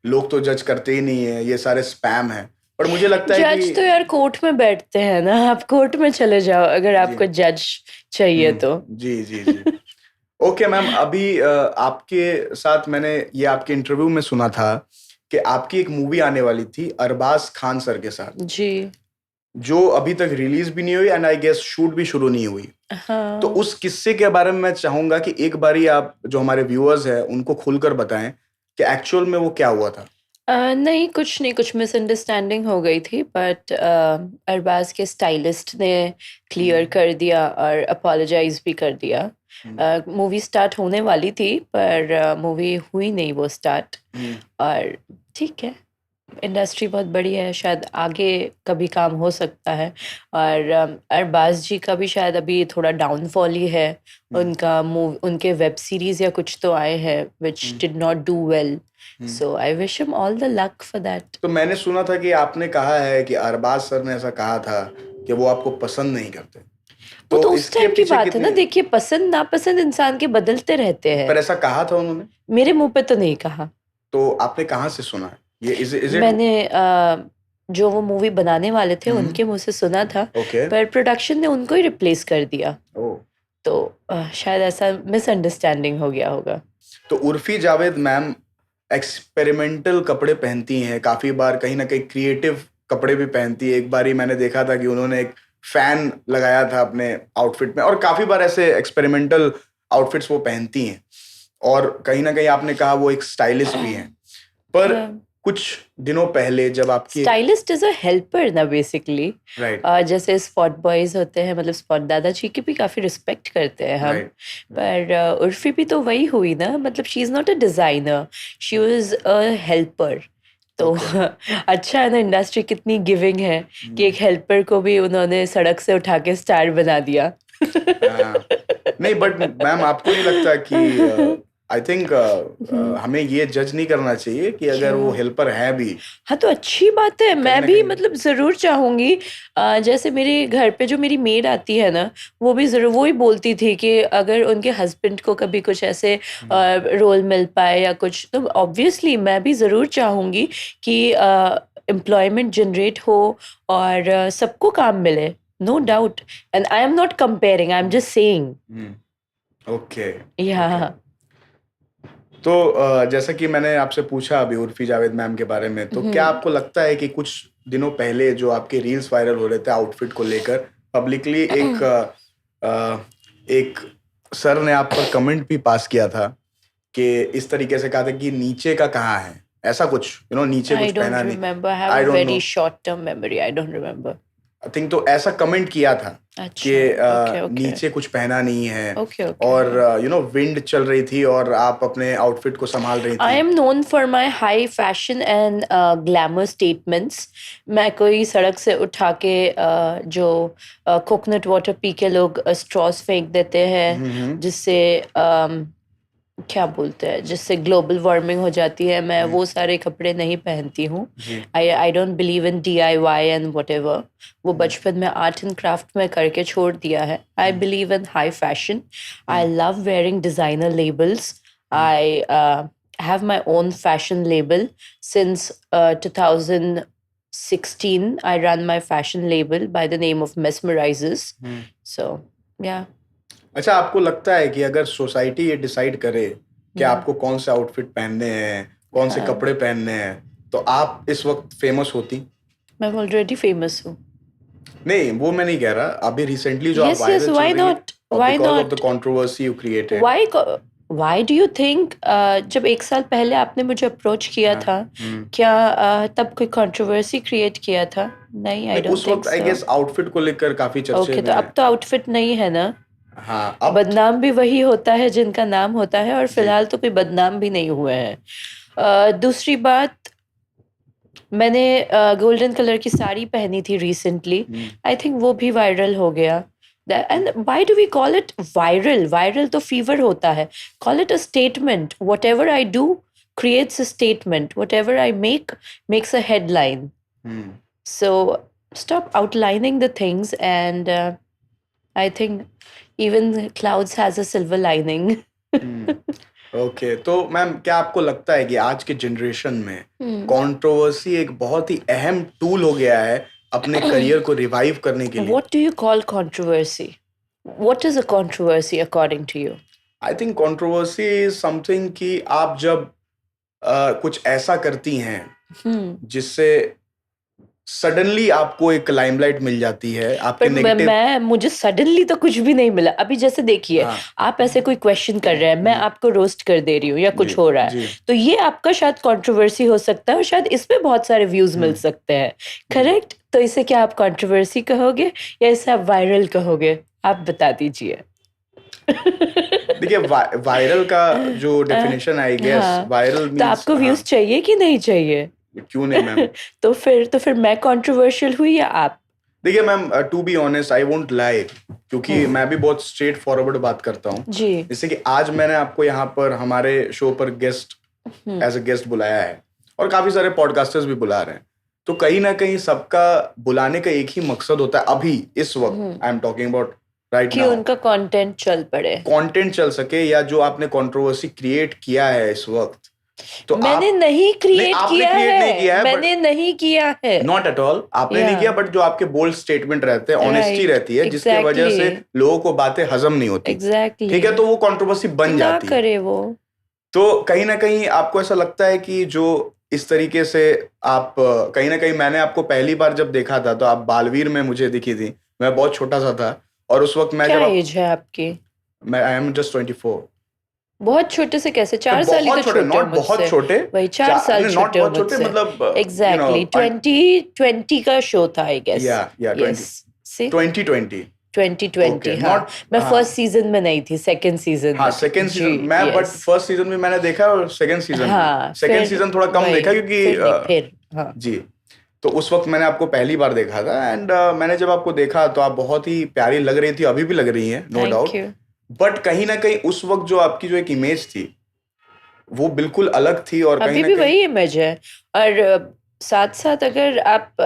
S1: लोग तो जज करते ही नहीं है, ये सारे स्पैम है, पर मुझे लगता है
S2: जज तो यार कोर्ट में बैठते हैं ना, आप कोर्ट में चले जाओ अगर आपको जज चाहिए तो।
S1: जी। ओके मैम, अभी आपके साथ मैंने ये आपके इंटरव्यू में सुना था कि आपकी एक मूवी आने वाली थी अरबाज खान सर के साथ,
S2: जी,
S1: जो अभी तक रिलीज भी नहीं हुई एंड आई गेस शूट भी शुरू नहीं हुई।
S2: हाँ।
S1: तो उस किस्से के बारे में मैं चाहूंगा कि एक बारी आप जो हमारे व्यूअर्स हैं उनको खुलकर बताएं कि एक्चुअल में वो क्या हुआ था।
S2: नहीं, कुछ मिसअंडरस्टैंडिंग हो गई थी, बट अरबाज के स्टाइलिस्ट ने क्लियर कर दिया और अपोलोजाइज भी कर दिया। मूवी स्टार्ट होने वाली थी पर मूवी हुई नहीं वो स्टार्ट। और ठीक है, इंडस्ट्री बहुत बड़ी है, शायद आगे कभी काम हो सकता है। और अरबाज जी का भी शायद अभी थोड़ा डाउनफॉल ही है। उनके वेब सीरीज या कुछ तो आए हैं which did not do well, so I wish him all the luck for that.
S1: तो मैंने सुना था कि आपने कहा है कि अरबाज सर ने ऐसा कहा था कि वो आपको पसंद नहीं करते।
S2: तो उस
S1: इसके
S2: टाइम की
S1: पीछे
S2: बात है ना, देखिए पसंद नापसंद इंसान के बदलते रहते हैं।
S1: पर ऐसा कहा था उन्होंने?
S2: मेरे मुंह पे तो नहीं कहा।
S1: तो आपने कहाँ से सुना है ये? Is it?
S2: मैंने जो वो मूवी बनाने वाले थे उनके मुंह से सुना था, पर प्रोडक्शन ने उनको ही रिप्लेस कर दिया। तो शायद ऐसा मिसअंडरस्टैंडिंग हो गया होगा।
S1: तो उर्फी जावेद मैम एक्सपेरिमेंटल कपड़े पहनती हैं, काफी बार कहीं ना कहीं क्रिएटिव कपड़े भी पहनती है। एक बारी मैंने देखा था कि उन्होंने एक फैन लगाया था अपने आउटफिट में, और काफी बार ऐसे एक्सपेरिमेंटल आउटफिट्स वो पहनती हैं। और कहीं ना कहीं आपने कहा वो एक स्टाइलिस्ट भी हैं, पर कुछ दिनों पहले जब आपकी
S2: स्टाइलिस्ट इज अ हेल्पर ना बेसिकली।
S1: राइट
S2: जैसे स्पॉट बॉयज होते हैं, मतलब स्पॉट दादाजी की भी काफी रिस्पेक्ट करते हैं हम।
S1: राइट
S2: पर उर्फी भी तो वही हुई ना, मतलब she is not a designer, she was a helper. तो अच्छा है ना, इंडस्ट्री कितनी गिविंग है कि एक हेल्पर को भी उन्होंने सड़क से उठा के स्टार बना दिया।
S1: नहीं बट मैम आपको नहीं लगता कि आई थिंक हमें ये जज नहीं करना चाहिए कि अगर वो
S2: क्या?
S1: हेल्पर है भी
S2: हाँ तो अच्छी बात है, मैं
S1: ना
S2: भी
S1: कहीं
S2: मतलब जरूर चाहूंगी। जैसे मेरे घर पे जो मेरी मेड आती है ना, वो भी जरूर वो ही बोलती थी कि अगर उनके हस्बैंड को कभी कुछ ऐसे रोल मिल पाए या कुछ, तो ऑब्वियसली मैं भी जरूर चाहूंगी कि एम्प्लॉयमेंट जनरेट हो और सबको काम मिले, no doubt. And I am not comparing, I am just saying.
S1: Okay
S2: या
S1: तो जैसा कि मैंने आपसे पूछा अभी उर्फी जावेद मैम के बारे में, तो क्या आपको लगता है कि कुछ दिनों पहले जो आपके रील्स वायरल हो रहे थे आउटफिट को लेकर, पब्लिकली एक सर ने आप पर कमेंट भी पास किया था कि इस तरीके से कहा था कि नीचे का कहाँ है, ऐसा कुछ नीचे
S2: आई
S1: कुछ
S2: डोंट
S1: पहना नहीं,
S2: remember, I have
S1: I
S2: a
S1: don't know,
S2: very short term memory, I don't remember.
S1: I think तो ऐसा कमेंट किया था कि
S2: अच्छा, ओके ओके
S1: नीचे कुछ पहना नहीं है
S2: ओके ओके।
S1: और विंड चल रही थी और आप अपने आउटफिट को संभाल रही
S2: I
S1: थी।
S2: am known for my high fashion and glamour statements. मैं कोई सड़क से उठा के जो कोकोनट वाटर पी के लोग स्ट्रॉस फेंक देते हैं, जिससे क्या बोलते हैं, जिससे ग्लोबल वार्मिंग हो जाती है, मैं वो सारे कपड़े नहीं पहनती हूँ। I don't believe in DIY and whatever. वो बचपन में आर्ट एंड क्राफ्ट में करके छोड़ दिया है। आई believe in high fashion, I love wearing designer labels. I have my own fashion label since 2016. I run my fashion label by the name of Mesmerizes. So, yeah.
S1: अच्छा, आपको लगता है कि अगर सोसाइटी ये डिसाइड करे कि आपको कौन से आउटफिट पहनने हैं, कौन से कपड़े पहनने हैं, तो आप इस वक्त फेमस होती?
S2: मैं ऑलरेडी फेमस हूँ।
S1: नहीं, वो मैं नहीं कह रहा, अभी रिसेंटली जो आप
S2: Yes,
S1: वायरल
S2: yes,
S1: चल
S2: why
S1: रही है
S2: not? Why
S1: because of the
S2: not?
S1: Controversy you created.
S2: Why do you think जब एक साल पहले आपने मुझे अप्रोच किया था, क्या तब कोई कंट्रोवर्सी क्रिएट किया था? नहीं, आई डोंट
S1: उस वक्त
S2: think
S1: I
S2: so.
S1: Guess outfit को लेकर काफी चर्चे
S2: ओके,
S1: में
S2: तो अब तो आउटफिट नहीं है ना।
S1: हाँ, अब
S2: बदनाम भी वही होता है जिनका नाम होता है, और फिलहाल तो कोई बदनाम भी नहीं हुए हैं। दूसरी बात, मैंने गोल्डन कलर की साड़ी पहनी थी रिसेंटली, आई थिंक वो भी वायरल हो गया। And why do we call it viral? Viral तो फीवर होता है। Call it a statement. Whatever I do creates a statement. Whatever I make makes a headline. So stop outlining the things, and I think even clouds has a silver lining.
S1: Okay तो ma'am, क्या आपको लगता है कि आज के generation में controversy एक बहुत ही अहम टूल हो गया है अपने करियर को रिवाइव करने के लिए?
S2: What do you call controversy? What is a controversy according to you?
S1: I think controversy is something कि आप जब कुछ ऐसा करती हैं जिससे सडनली आपको एक लाइमलाइट मिल जाती है, आपके
S2: पर
S1: नेगेटिव।
S2: मुझे सडनली तो कुछ भी नहीं मिला। अभी जैसे देखिए, आप ऐसे कोई क्वेश्चन कर रहे हैं, मैं आपको रोस्ट कर दे रही हूँ या कुछ हो रहा है, तो ये आपका शायद कंट्रोवर्सी हो सकता है, और शायद इस पे बहुत सारे व्यूज मिल सकते हैं। करेक्ट? तो इसे क्या आप कंट्रोवर्सी कहोगे या इसे आप वायरल कहोगे? आप बता दीजिए।
S1: देखिए, वायरल का जो डेफिनेशन आई गेस, वायरल
S2: तो
S1: मींस
S2: आपको व्यूज चाहिए कि नहीं चाहिए?
S1: क्यों नहीं मैम?
S2: तो फिर मैं कंट्रोवर्शियल हुई या आप?
S1: देखिए ma'am, to be honest I won't lie, क्योंकि मैं भी बहुत स्ट्रेट फॉरवर्ड बात करता हूँ
S2: जी।
S1: जैसे कि आज मैंने आपको यहाँ पर हमारे शो पर गेस्ट एज अ गेस्ट बुलाया है, और काफी सारे पॉडकास्टर्स भी बुला रहे हैं, तो कहीं ना कहीं सबका बुलाने का एक ही मकसद होता है अभी इस वक्त। I am talking about right
S2: कि
S1: नाउ,
S2: उनका कंटेंट चल पड़े,
S1: कंटेंट चल सके, या जो आपने कंट्रोवर्सी क्रिएट किया है इस वक्त, तो
S2: मैंने नहीं क्रिएट
S1: आपने
S2: किया
S1: create
S2: है,
S1: नहीं किया है,
S2: मैंने नहीं किया है।
S1: नॉट एट ऑल, आपने नहीं किया, बट जो आपके बोल्ड स्टेटमेंट रहते हैं, ऑनेस्टी रहती है, जिसके वजह से लोगों को बातें हजम नहीं होती।
S2: एग्जैक्टली।
S1: ठीक है, तो वो कंट्रोवर्सी बन जाती है।
S2: करे वो,
S1: तो कहीं ना कहीं आपको ऐसा लगता है कि जो इस तरीके से आप कहीं ना कहीं, मैंने आपको पहली बार जब देखा था तो आप बालवीर में मुझे दिखी थी, मैं बहुत छोटा सा था, और उस वक्त मैं
S2: क्या
S1: जब
S2: एज है आपकी?
S1: मैं आई एम जस्ट 24।
S2: बहुत छोटे से कैसे 4 साल ही तो
S1: बहुत छोटे,
S2: छोटे हो
S1: नॉट बहुत
S2: मुझसे
S1: छोटे,
S2: वही 4 साल
S1: नॉट
S2: छोटे हो
S1: बहुत छोटे,
S2: मुझसे
S1: मतलब
S2: एग्जैक्टली 2020 का शो था आई गेस
S1: या 20
S2: यस सी
S1: 2020
S2: 2020
S1: ओके,
S2: हाँ
S1: नॉट
S2: मैं
S1: हाँ
S2: फर्स्ट सीजन में नहीं थी सेकंड सीजन
S1: हाँ
S2: में थी
S1: सेकेंड
S2: जी
S1: सीजन मैं, बट
S2: यस
S1: फर्स्ट सीजन भी मैंने देखा और सेकेंड सीजन भी,
S2: हाँ
S1: सेकेंड
S2: फिर
S1: सीजन थोड़ा कम
S2: वही
S1: देखा क्योंकि
S2: फिर नहीं फिर हाँ
S1: जी, तो उस वक्त मैंने आपको पहली बार देखा था एंड मैंने जब आपको देखा तो आप बहुत ही प्यारी लग रही थी, अभी भी लग रही हैं, no
S2: thank
S1: doubt,
S2: you
S1: but कहीं ना कहीं उस वक्त जो आपकी जो एक इमेज थी वो बिल्कुल अलग थी और कहीं
S2: अभी
S1: ना
S2: भी
S1: कहीं
S2: वही इमेज है और साथ साथ अगर आप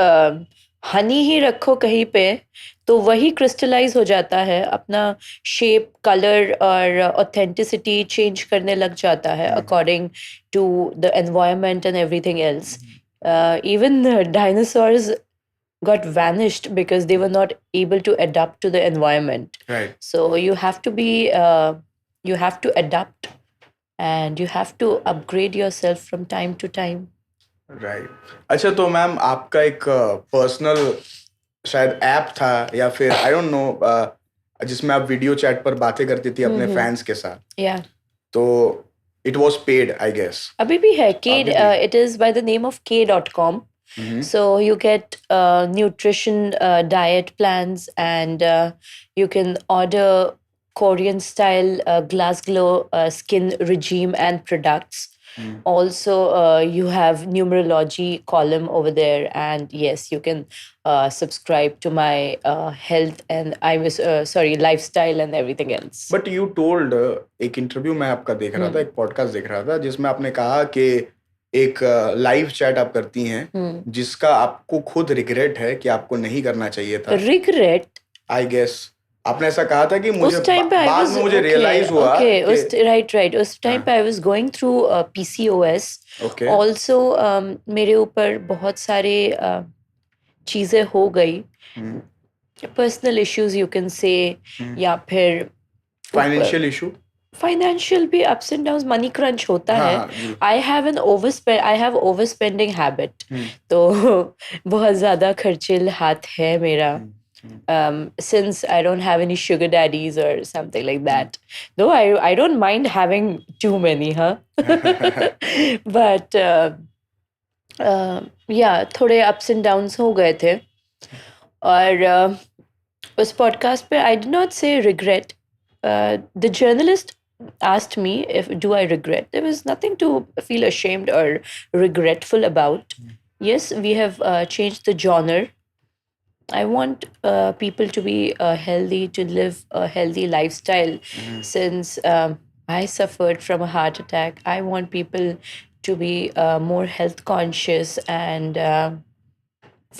S2: हनी ही रखो कहीं पे तो वही क्रिस्टलाइज हो जाता है अपना शेप कलर और ऑथेंटिसिटी चेंज करने लग जाता है according to the environment and everything else even dinosaurs got vanished because they were not able to adapt to the environment
S1: right
S2: so you have to adapt and you have to upgrade yourself from time to time
S1: right अच्छा, तो ma'am आपका एक personal शायद app था या फिर आई don't no जिसमें आप वीडियो चैट पर बातें करती थी अपने फैंस के साथ,
S2: yeah
S1: तो it was paid I guess,
S2: abhi bhi hai k
S1: अभी भी
S2: it is by the name of k.com so you get nutrition diet plans and you can order Korean style glass glow skin regime and products also you have numerology column over there and yes you can subscribe to my health and I was sorry lifestyle and everything else
S1: but you told, एक interview मैं आपका देख रहा था, एक podcast देख रहा था जिसमें आपने कहा कि एक लाइव चैट आप करती हैं जिसका आपको खुद रिग्रेट है कि आपको नहीं करना चाहिए था,
S2: regret
S1: आई गेस आपने ऐसा कहा था कि मुझे
S2: उस टाइम पे आई
S1: बाद
S2: वाज
S1: में मुझे रियलाइज हुआ
S2: ओके
S1: कि
S2: उस राइट उस टाइम पे I was going through PCOS
S1: okay
S2: also मेरे ऊपर बहुत सारे चीजें हो गई personal issues you can say या फिर
S1: फाइनेंशियल इशू,
S2: फाइनेंशियल भी ups and downs money crunch होता
S1: हाँ
S2: है
S1: हाँ जी,
S2: I have overspending habit तो बहुत ज्यादा खर्चील हाथ है मेरा since I don't have any sugar daddies or something like that. Though I don't mind having too many, huh? But yeah, थोड़े ups and downs हो गए थे और उस podcast पे I did not say regret. The journalist asked me if do I regret. There was nothing to feel ashamed or regretful about. Yes, we have changed the genre. I want people to be healthy, to live a healthy lifestyle. Since I suffered from a heart attack, I want people to be more health conscious and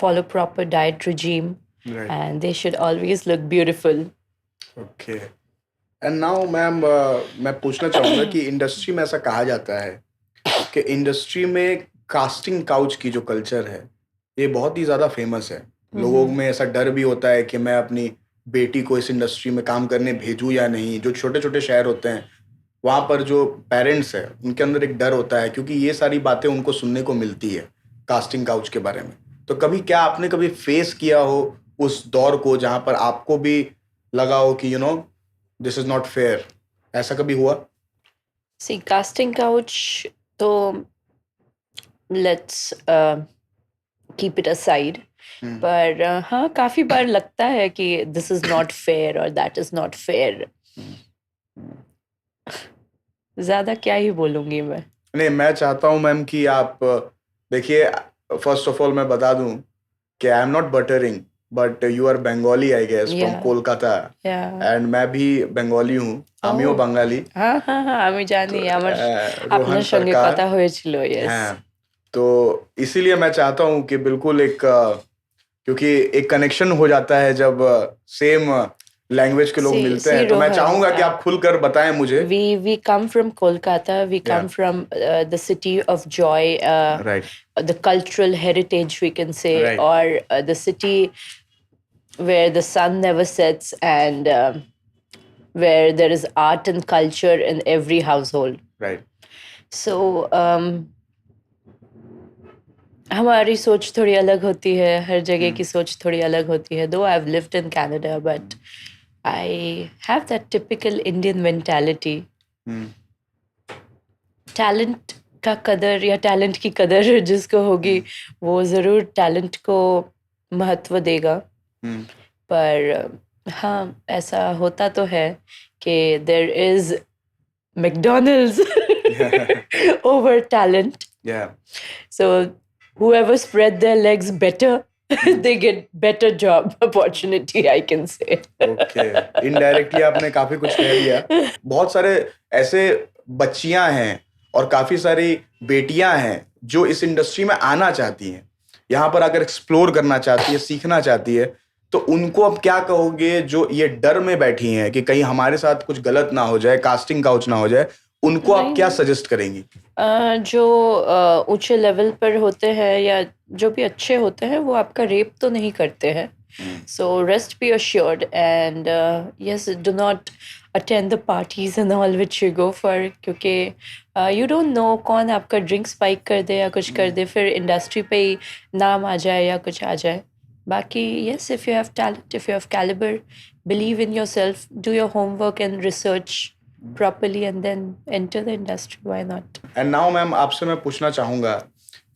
S2: follow proper diet regime.
S1: Right
S2: And they should always look beautiful.
S1: Okay. And now ma'am मैं पूछना चाहूँगा कि industry में ऐसा कहा जाता है कि इंडस्ट्री में कास्टिंग काउच की जो कल्चर है ये बहुत ही ज़्यादा फेमस है। लोगों में ऐसा डर भी होता है कि मैं अपनी बेटी को इस इंडस्ट्री में काम करने भेजूँ या नहीं। जो छोटे छोटे शहर होते हैं वहाँ पर जो पेरेंट्स हैं उनके अंदर एक डर होता है क्योंकि ये सारी बातें उनको सुनने को मिलती है कास्टिंग काउच के बारे में। तो कभी क्या आपने कभी फेस किया हो उस दौर को जहाँ पर आपको भी लगा हो कि दिस इज नॉट फेयर, ऐसा कभी हुआ?
S2: See, casting couch, तो let's keep it aside. पर हाँ काफी बार लगता है कि this is not fair or that is not fair. ज्यादा क्या ही बोलूंगी मैं।
S1: नहीं, मैं चाहता हूँ मैम कि आप देखिए, फर्स्ट ऑफ ऑल मैं बता दूं कि I am not buttering but you are Bengali I guess from
S2: Yeah.
S1: Kolkata
S2: Yeah.
S1: And मैं भी बंगाली हूँ, আমিও
S2: Oh.
S1: বাঙালি।
S2: হ্যাঁ হ্যাঁ হ্যাঁ আমি জানি আমার
S1: রোহন
S2: আপনার সঙ্গে
S1: সরকার,
S2: কথা হয়েছিল yes
S1: हाँ, तो इसीलिए मैं चाहता हूँ कि बिल्कुल एक क्योंकि एक कनेक्शन हो जाता है जब सेम लैंग्वेज के लोग
S2: See-
S1: मिलते
S2: see,
S1: हैं। तो मैं
S2: रोहन,
S1: चाहूंगा कि आप खुलकर बताएं मुझे।
S2: we come from Kolkata, we come
S1: Yeah.
S2: from the city of joy,
S1: right
S2: the cultural heritage we can say,
S1: Right.
S2: or the city where the sun never sets and where there is art and culture in every household.
S1: Right
S2: So हमारी सोच थोड़ी अलग होती है, हर जगह की सोच थोड़ी अलग होती है. Though I've lived in Canada, but I have that typical Indian mentality. Talent का कदर या टैलेंट की कदर जिसको होगी वो ज़रूर टैलेंट को महत्व देगा। पर हाँ, ऐसा होता तो है कि there is McDonald's over talent.
S1: Yeah.
S2: So whoever spread their legs better, they get better job opportunity, I can say.
S1: Okay. Indirectly आपने काफी कुछ कह दिया। बहुत सारे ऐसे बच्चियां हैं और काफी सारी बेटियां हैं जो इस इंडस्ट्री में आना चाहती हैं, यहाँ पर आकर एक्सप्लोर करना चाहती है, सीखना चाहती है, तो उनको अब क्या कहोगे जो ये डर में बैठी हैं कि कहीं हमारे साथ कुछ गलत ना हो जाए, कास्टिंग काउच ना हो जाए, उनको आप क्या सजेस्ट करेंगी?
S2: जो ऊंचे लेवल पर होते हैं या जो भी अच्छे होते हैं वो आपका रेप तो नहीं करते हैं। So rest be assured and yes, do not attend the parties and all which you go for, क्योंकि you don't know कौन आपका ड्रिंक स्पाइक कर दे या कुछ कर दे, फिर इंडस्ट्री पे ही नाम आ जाए या कुछ आ जाए। बाकी yes, if you have talent, if you have caliber, believe in yourself, do your homework and research properly and then enter the industry, why not?
S1: And now ma'am आपसे मैं पूछना चाहूँगा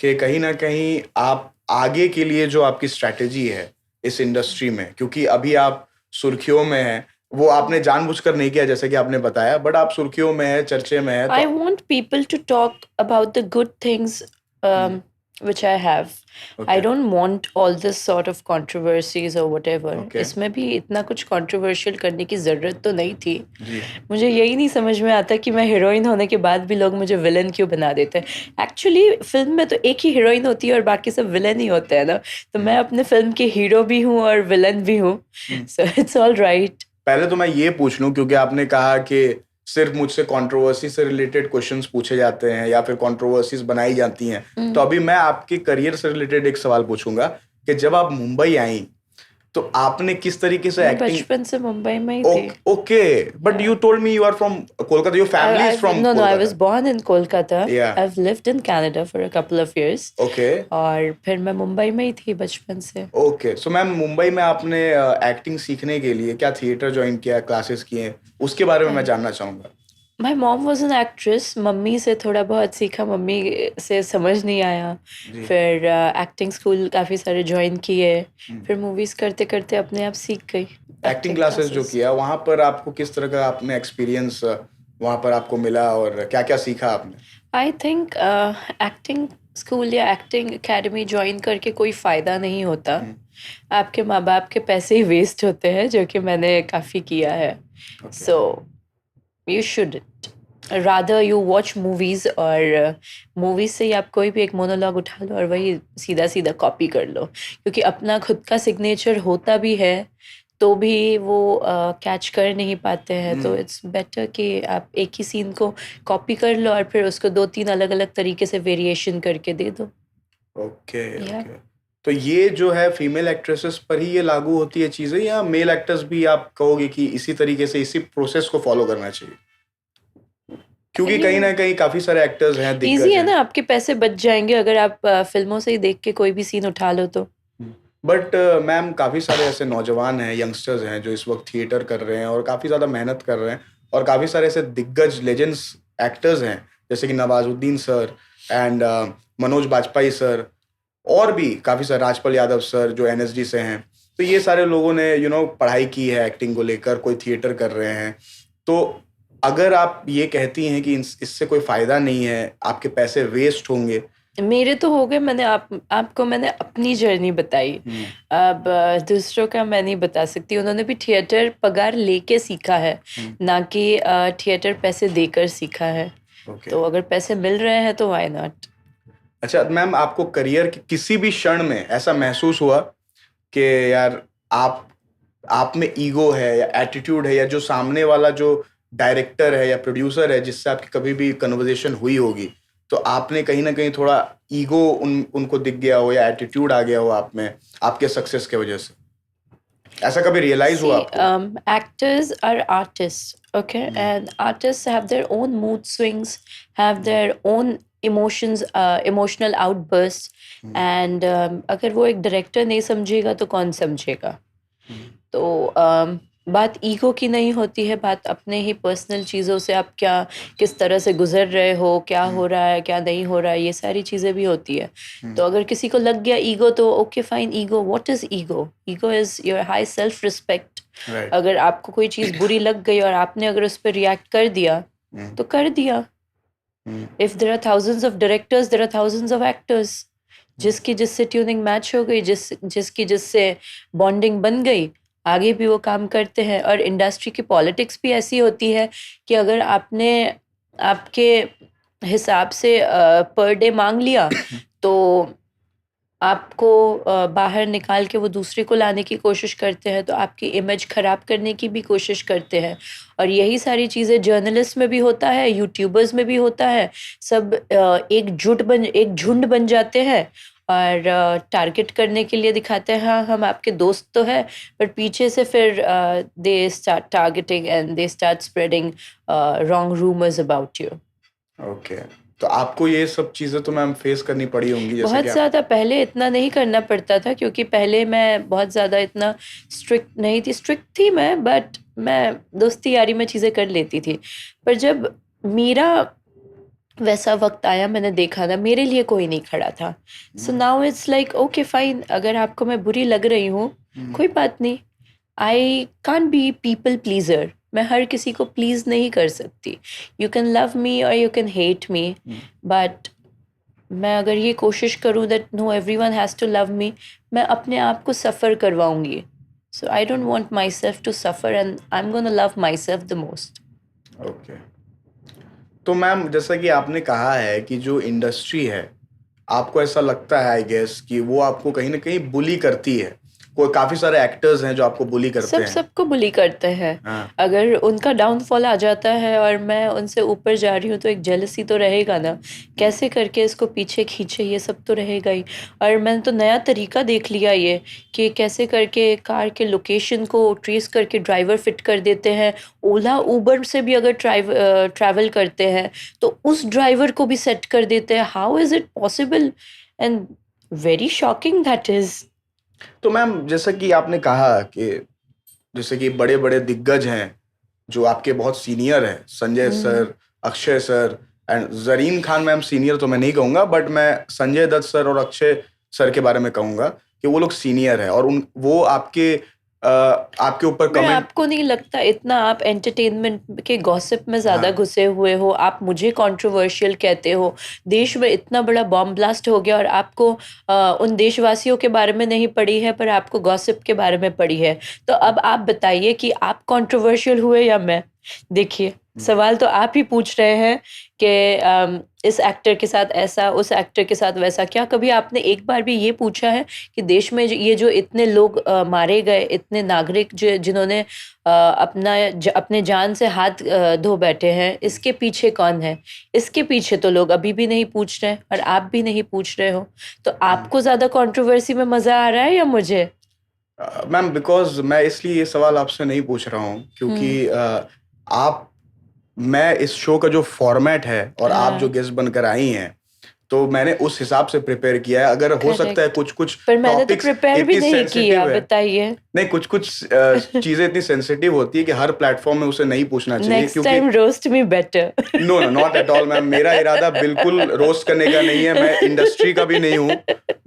S1: कि कहीं ना कहीं आप आगे के लिए जो आपकी स्ट्रैटेजी है इस इंडस्ट्री में, क्योंकि अभी आप सुर्खियों में हैं, वो आपने जानबूझकर नहीं किया जैसे कि आपने बताया, बट आप सुर्खियों में है, चर्चे में है,
S2: I want people to talk about the good things which I have. I don't want all this sort of controversies or whatever. इसमें भी इतना कुछ controversial करने की ज़रूरत तो नहीं थी। मुझे यही नहीं समझ में आता कि मैं हीरोइन होने के बाद भी लोग मुझे विलन क्यों बना देते हैं। एक्चुअली फिल्म में तो एक ही हीरोइन होती है और बाकी सब विलन ही होते हैं ना, तो मैं अपने फिल्म के हीरो भी हूँ और विलन भी हूँ, so it's all right.
S1: पहले तो मैं ये पूछ लूँ, क्योंकि आपने कहा कि सिर्फ मुझसे कंट्रोवर्सी से रिलेटेड क्वेश्चंस पूछे जाते हैं या फिर कंट्रोवर्सीज बनाई जाती हैं, तो अभी मैं आपके करियर से रिलेटेड एक सवाल पूछूंगा कि जब आप मुंबई आई तो आपने किस तरीके से एक्टिंग?
S2: बचपन से मुंबई में ही थी।
S1: Okay, but you told me you are from Kolkata, your family is from
S2: No, I was born in Kolkata.
S1: Yeah.
S2: I've lived in Canada for a couple of years.
S1: Okay,
S2: और फिर मैं मुंबई में ही थी बचपन से।
S1: ओके, सो मैम मुंबई में आपने एक्टिंग सीखने के लिए क्या थिएटर ज्वाइन किया, क्लासेस किए, उसके बारे में मैं जानना चाहूंगा।
S2: My mom was an actress. Mummy से थोड़ा बहुत सीखा, मम्मी से समझ नहीं आया, फिर एक्टिंग स्कूल काफ़ी सारे ज्वाइन किए, फिर मूवीज़ करते करते अपने आप सीख गई।
S1: एक्टिंग क्लासेस जो किया वहाँ पर आपको किस तरह का आपने एक्सपीरियंस वहाँ पर आपको मिला और क्या क्या सीखा आपने?
S2: आई थिंक एक्टिंग स्कूल या एक्टिंग एकेडमी ज्वाइन करके कोई फ़ायदा नहीं होता। आपके माँ बाप के पैसे ही वेस्ट होते हैं, जो कि मैंने काफ़ी किया है। सो you shouldn't. Rather you watch movies और मूवीज से ही आप कोई भी एक मोनोलॉग उठा लो और वही सीधा सीधा कॉपी कर लो, क्योंकि अपना खुद का सिग्नेचर होता भी है तो भी वो कैच कर नहीं पाते हैं। तो इट्स बेटर कि आप एक ही सीन को कॉपी कर लो और फिर उसको 2-3 अलग अलग तरीके से वेरिएशन करके दे दो।
S1: Okay, okay. तो ये जो है फीमेल एक्ट्रेसेस पर ही ये लागू होती है चीजें, या मेल एक्टर्स भी आप कहोगे कि इसी तरीके से इसी प्रोसेस को फॉलो करना चाहिए? क्योंकि कहीं ना कहीं काफी सारे एक्टर्स हैं,
S2: इजी है ना, आपके पैसे बच जाएंगे अगर आप फिल्मों से ही देख के कोई भी सीन उठा लो तो।
S1: बट मैम काफी सारे ऐसे नौजवान हैं, यंगस्टर्स हैं जो इस वक्त थिएटर कर रहे हैं और काफी ज्यादा मेहनत कर रहे हैं, और काफी सारे ऐसे दिग्गज लेजेंड्स एक्टर्स हैं जैसे कि Nawazuddin sir and Manoj Bajpayee sir, और भी काफ़ी सारे, राजपाल यादव सर जो एनएसडी से हैं। तो ये सारे लोगों ने पढ़ाई की है एक्टिंग को लेकर, कोई थिएटर कर रहे हैं। तो अगर आप ये कहती हैं कि इससे कोई फ़ायदा नहीं है, आपके पैसे वेस्ट होंगे,
S2: मेरे तो हो गए। मैंने आपको मैंने अपनी जर्नी बताई, अब दूसरों का मैं नहीं बता सकती। उन्होंने भी थिएटर पगार लेके सीखा है, ना कि थिएटर पैसे देकर सीखा है। तो अगर पैसे मिल रहे हैं तो व्हाई नॉट।
S1: अच्छा मैम, आपको करियर के किसी भी क्षण में ऐसा महसूस हुआ कि यार आप में ईगो है या एटीट्यूड है, या जो सामने वाला जो डायरेक्टर है या प्रोड्यूसर है जिससे आपकी कभी भी कन्वर्सेशन हुई होगी, तो आपने कहीं ना कहीं थोड़ा ईगो उनको दिख गया हो या एटीट्यूड आ गया हो आप में आपके सक्सेस के वजह से? ऐसा कभी रियलाइज हुआ आपको?
S2: Actors are artists, okay? And artists have their own mood swings, have their own emotions, emotional outbursts. And अगर वो एक डायरेक्टर नहीं समझेगा तो कौन समझेगा? तो बात ईगो की नहीं होती है, बात अपने ही पर्सनल चीज़ों से आप क्या किस तरह से गुजर रहे हो, क्या हो रहा है क्या नहीं हो रहा है, ये सारी चीज़ें भी होती है। तो अगर किसी को लग गया ईगो तो okay fine, ego what is ego? Ego is your high self respect. अगर आपको कोई चीज़ बुरी लग गई और आपने अगर उस पर रिएक्ट कर दिया तो कर दिया। If there are thousands of directors, there are thousands of actors. जिसकी जिससे ट्यूनिंग मैच हो गई, जिसकी जिससे बॉन्डिंग बन गई, आगे भी वो काम करते हैं। और इंडस्ट्री की पॉलिटिक्स भी ऐसी होती है कि अगर आपने आपके हिसाब से पर डे मांग लिया तो आपको बाहर निकाल के वो दूसरे को लाने की कोशिश करते हैं, तो आपकी इमेज खराब करने की भी कोशिश करते हैं। और यही सारी चीज़ें जर्नलिस्ट में भी होता है, यूट्यूबर्स में भी होता है। सब एक झुंड बन जाते हैं और टारगेट करने के लिए दिखाते हैं हाँ हम आपके दोस्त तो है, पर पीछे से फिर they start targeting and they start spreading wrong rumours about you.
S1: Okay, तो आपको ये सब चीज़ें तो मैम फेस करनी पड़ी होंगी जैसे
S2: बहुत
S1: कि
S2: ज़्यादा। पहले इतना नहीं करना पड़ता था क्योंकि पहले मैं बहुत ज़्यादा इतना स्ट्रिक्ट नहीं थी। स्ट्रिक्ट थी मैं, बट मैं दोस्ती यारी में चीज़ें कर लेती थी। पर जब मेरा वैसा वक्त आया, मैंने देखा ना मेरे लिए कोई नहीं खड़ा था। So now it's like okay fine, अगर आपको मैं बुरी लग रही हूँ कोई बात नहीं। I can't be people pleaser. मैं हर किसी को प्लीज नहीं कर सकती। यू कैन लव मी और you can hate me, but मैं अगर ये कोशिश करूँ that no everyone has to love me, मैं अपने आप को सफ़र करवाऊंगी। So I don't want myself to suffer and I am gonna love myself the most.
S1: Okay, तो मैम जैसा कि आपने कहा है कि जो इंडस्ट्री है, आपको ऐसा लगता है आई गेस कि वो आपको कहीं ना कहीं बुली करती है। कोई काफी सारे एक्टर्स हैं जो आपको बुली करते हैं।
S2: सबको बुली करते हैं।
S1: हाँ।
S2: अगर उनका डाउनफॉल आ जाता है और मैं उनसे ऊपर जा रही हूँ तो एक जेलसी तो रहेगा ना, कैसे करके इसको पीछे खींचे, ये सब तो रहेगा ही। और मैंने तो नया तरीका देख लिया ये कि कैसे करके कार के लोकेशन को ट्रेस करके ड्राइवर फिट कर देते हैं। ओला उबर से भी अगर ट्रैवल करते हैं तो उस ड्राइवर को भी सेट कर देते हैं। How is it possible? And very shocking that is.
S1: तो मैम जैसा कि आपने कहा कि जैसे कि बड़े बड़े दिग्गज हैं जो आपके बहुत सीनियर हैं, Sanjay sir, Akshay sir and Zareen Khan. Ma'am senior तो मैं नहीं कहूँगा, बट मैं संजय दत्त सर और अक्षय सर के बारे में कहूँगा कि वो लोग सीनियर हैं और वो आपके ऊपर
S2: पर
S1: कमेंट।
S2: आपको नहीं लगता इतना आप एंटरटेनमेंट के गॉसिप में ज्यादा
S1: हाँ।
S2: घुसे हुए हो? आप मुझे कंट्रोवर्शियल कहते हो। देश में इतना बड़ा बॉम्ब ब्लास्ट हो गया और आपको उन देशवासियों के बारे में नहीं पड़ी है, पर आपको गॉसिप के बारे में पड़ी है। तो अब आप बताइए कि आप कंट्रोवर्शियल हुए या मैं? देखिए, सवाल तो आप ही पूछ रहे हैं कि इस एक्टर के साथ ऐसा, उस एक्टर के साथ वैसा। क्या कभी आपने एक बार भी ये पूछा है कि देश में ये जो इतने लोग मारे गए, इतने नागरिक जिन्होंने अपने जान से हाथ धो बैठे हैं, इसके पीछे कौन है? इसके पीछे तो लोग अभी भी नहीं पूछ रहे हैं और आप भी नहीं पूछ रहे हो। तो आपको ज्यादा कंट्रोवर्सी में मजा आ रहा है या मुझे?
S1: मैम बिकॉज मैं इसलिए ये सवाल आपसे नहीं पूछ रहा हूँ क्योंकि मैं इस शो का जो फॉर्मेट है और आप जो गेस्ट बनकर आई हैं, तो मैंने उस हिसाब से प्रिपेयर किया है। अगर हो सकता है कुछ
S2: पर मैंने तो
S1: टॉपिक्स
S2: प्रिपेयर भी
S1: इतनी
S2: नहीं किया,
S1: sensitive है।
S2: बताइए।
S1: नहीं, कुछ चीजें इतनी सेंसिटिव होती है कि हर प्लेटफॉर्म में उसे नहीं पूछना चाहिए।
S2: Next time roast me better.
S1: No not at all ma'am, मेरा इरादा बिल्कुल रोस्ट करने का नहीं है। मैं इंडस्ट्री का भी नहीं हूँ।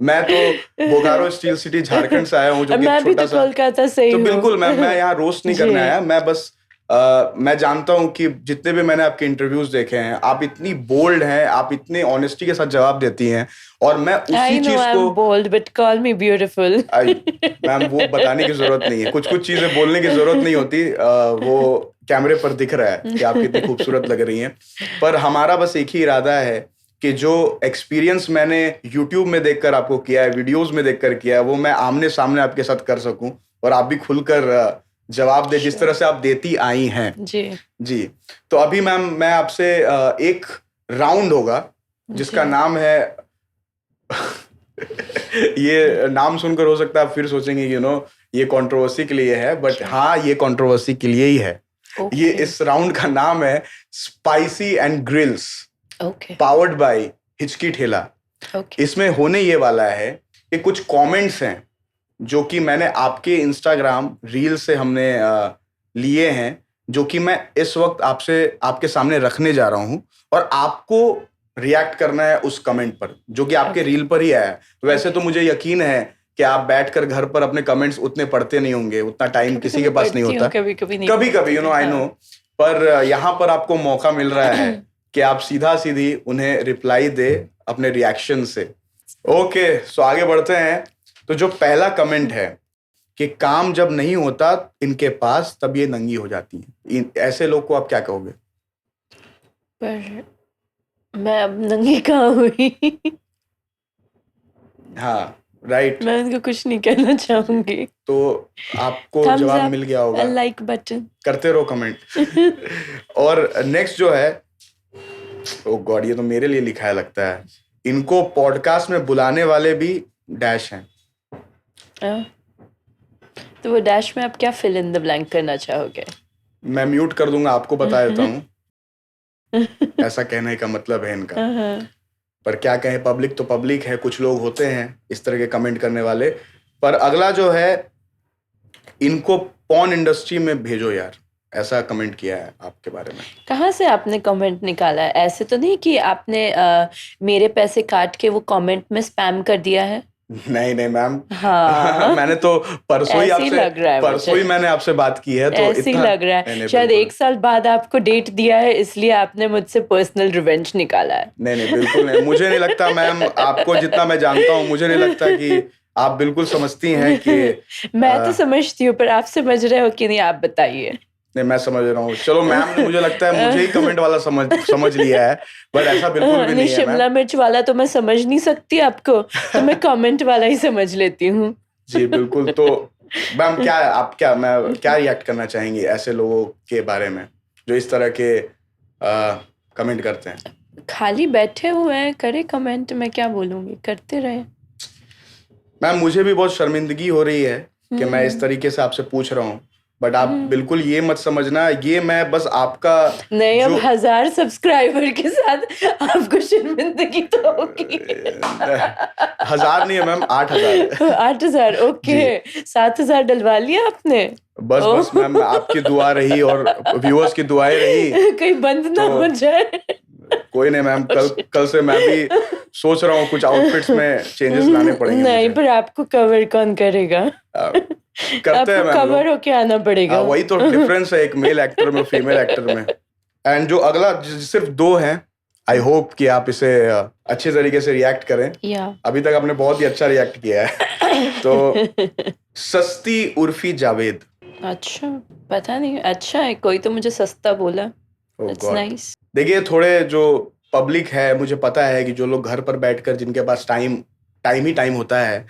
S1: मैं तो बोकारो स्टील सिटी झारखंड से आया हूँ, जो कि
S2: मैं भी
S1: छोटा
S2: तो
S1: सा।
S2: कोलकाता से ही
S1: तो
S2: हूँ।
S1: बिल्कुल मैम, मैं यहाँ रोस्ट नहीं करने आया। मैं बस मैं जानता हूँ कि जितने भी मैंने आपके इंटरव्यूज देखे हैं, आप इतनी बोल्ड हैं, आप इतने ऑनेस्टी के साथ जवाब देती हैं, और मैं उसी चीज को
S2: bold but call me beautiful.
S1: Ma'am वो बताने की जरूरत नहीं है। कुछ चीजें बोलने की जरूरत नहीं होती। वो कैमरे पर दिख रहा है कि आप कितनी खूबसूरत लग रही हैं। पर हमारा बस एक ही इरादा है कि जो एक्सपीरियंस मैंने YouTube में देखकर आपको किया है, वीडियोस में देखकर किया है, वो मैं आमने सामने आपके साथ कर सकूं और आप भी खुलकर जवाब दे जिस तरह से आप देती आई हैं। जी। तो अभी मैम मैं आपसे एक राउंड होगा जिसका नाम है ये नाम सुनकर हो सकता है आप फिर सोचेंगे ये कंट्रोवर्सी के लिए है, बट हाँ, ये कंट्रोवर्सी के लिए ही है। ये इस राउंड का नाम है spicy and grills, powered by Hichki Thela. इसमें होने ये वाला है कि कुछ कमेंट्स हैं जो कि मैंने आपके इंस्टाग्राम रील से हमने लिए हैं जो कि मैं इस वक्त आपके सामने रखने जा रहा हूं और आपको रिएक्ट करना है उस कमेंट पर जो कि आपके रील पर ही आया है। वैसे तो मुझे यकीन है कि आप बैठकर घर पर अपने कमेंट्स उतने पढ़ते नहीं होंगे, उतना टाइम किसी के पास नहीं होता, कभी यू नो आई नो, पर यहाँ पर आपको मौका मिल रहा है कि आप सीधा सीधी उन्हें रिप्लाई दे अपने रिएक्शन से। ओके, सो आगे बढ़ते हैं। तो जो पहला कमेंट है कि काम जब नहीं होता इनके पास तब ये नंगी हो जाती हैं, ऐसे लोग को आप क्या कहोगे?
S2: पर मैं अब नंगी कहाँ हुई?
S1: हाँ राइट,
S2: मैं उनको कुछ नहीं कहना चाहूंगी।
S1: तो आपको
S2: Thumbs
S1: जवाब
S2: up,
S1: मिल गया होगा,
S2: लाइक बटन
S1: करते रहो कमेंट। और नेक्स्ट जो है, ओ गॉड, ये तो मेरे लिए लिखा है लगता है, इनको पॉडकास्ट में बुलाने वाले भी डैश हैं।
S2: तो वो डैश में आप क्या फिल इन द ब्लैंक करना चाहोगे?
S1: मैं म्यूट कर दूंगा, आपको बता देता हूँ। ऐसा कहने का मतलब है इनका, पर क्या कहें, पब्लिक तो पब्लिक है, कुछ लोग होते हैं इस तरह के कमेंट करने वाले। पर अगला जो है, इनको पॉर्न इंडस्ट्री में भेजो यार, ऐसा कमेंट किया है आपके बारे में।
S2: कहाँ से आपने कमेंट निकाला है? ऐसे तो नहीं कि आपने मेरे पैसे काट के वो कमेंट में स्पैम कर दिया है?
S1: नहीं मैम,
S2: हाँ
S1: मैंने तो परसों ही मैंने आपसे बात की है, तो
S2: ऐसे ही लग रहा है। शायद 1 साल बाद आपको डेट दिया है, इसलिए आपने मुझसे पर्सनल रिवेंज निकाला है।
S1: नहीं बिल्कुल नहीं, मुझे नहीं लगता मैम, आपको जितना मैं जानता हूँ मुझे नहीं लगता कि आप बिल्कुल समझती हैं कि
S2: मैं तो समझती हूँ, पर आप समझ रहे हो कि नहीं, आप बताइए।
S1: नहीं, मैं समझ रहा हूँ। चलो मैम ने, मुझे लगता है मुझे ही कमेंट वाला समझ लिया है, बट ऐसा बिल्कुल भी नहीं है।
S2: शिमला मिर्च वाला तो मैं समझ नहीं सकती आपको, तो मैं कमेंट वाला ही समझ लेती हूँ।
S1: जी बिल्कुल। तो मैम मैं क्या रिएक्ट करना चाहेंगी ऐसे लोगों के बारे में जो इस तरह के कमेंट करते हैं?
S2: खाली बैठे हुए हैं, करे कमेंट, मैं क्या बोलूंगी, करते रहे।
S1: मैम मुझे भी बहुत शर्मिंदगी हो रही है कि मैं इस तरीके से आपसे पूछ रहा हूँ, बट आप बिल्कुल ये मत समझना, ये मैं बस आपका
S2: नहीं, अब 1000 सब्सक्राइबर के साथ आपको शर्मिंदगी तो होगी।
S1: 1000 नहीं है मैम, 8000।
S2: 8000, ओके। 7000 डलवा लिया आपने?
S1: बस मैम, आपकी दुआ रही और व्यूअर्स की दुआएं रही,
S2: कहीं बंद ना हो जाए।
S1: कोई नहीं मैम, कल से मैं भी सोच रहा हूँ कुछ आउटफिट्स में चेंजेस लाने पड़ेंगे।
S2: नहीं, पर आपको कवर कौन करेगा?
S1: करते हैं मैम,
S2: कवर होके आना पड़ेगा।
S1: वही तो डिफरेंस है एक मेल एक्टर में, फीमेल एक्टर में। एंड जो अगला सिर्फ 2 हैं, आई होप कि आप इसे अच्छे तरीके से रिएक्ट करें। अभी तक आपने बहुत ही अच्छा रिएक्ट किया है। तो सस्ती उर्फी जावेद।
S2: अच्छा, पता नहीं, अच्छा है, कोई तो मुझे सस्ता बोला। That's nice.
S1: देखिए, थोड़े जो पब्लिक है, मुझे पता है कि जो लोग घर पर बैठकर, जिनके पास टाइम होता है,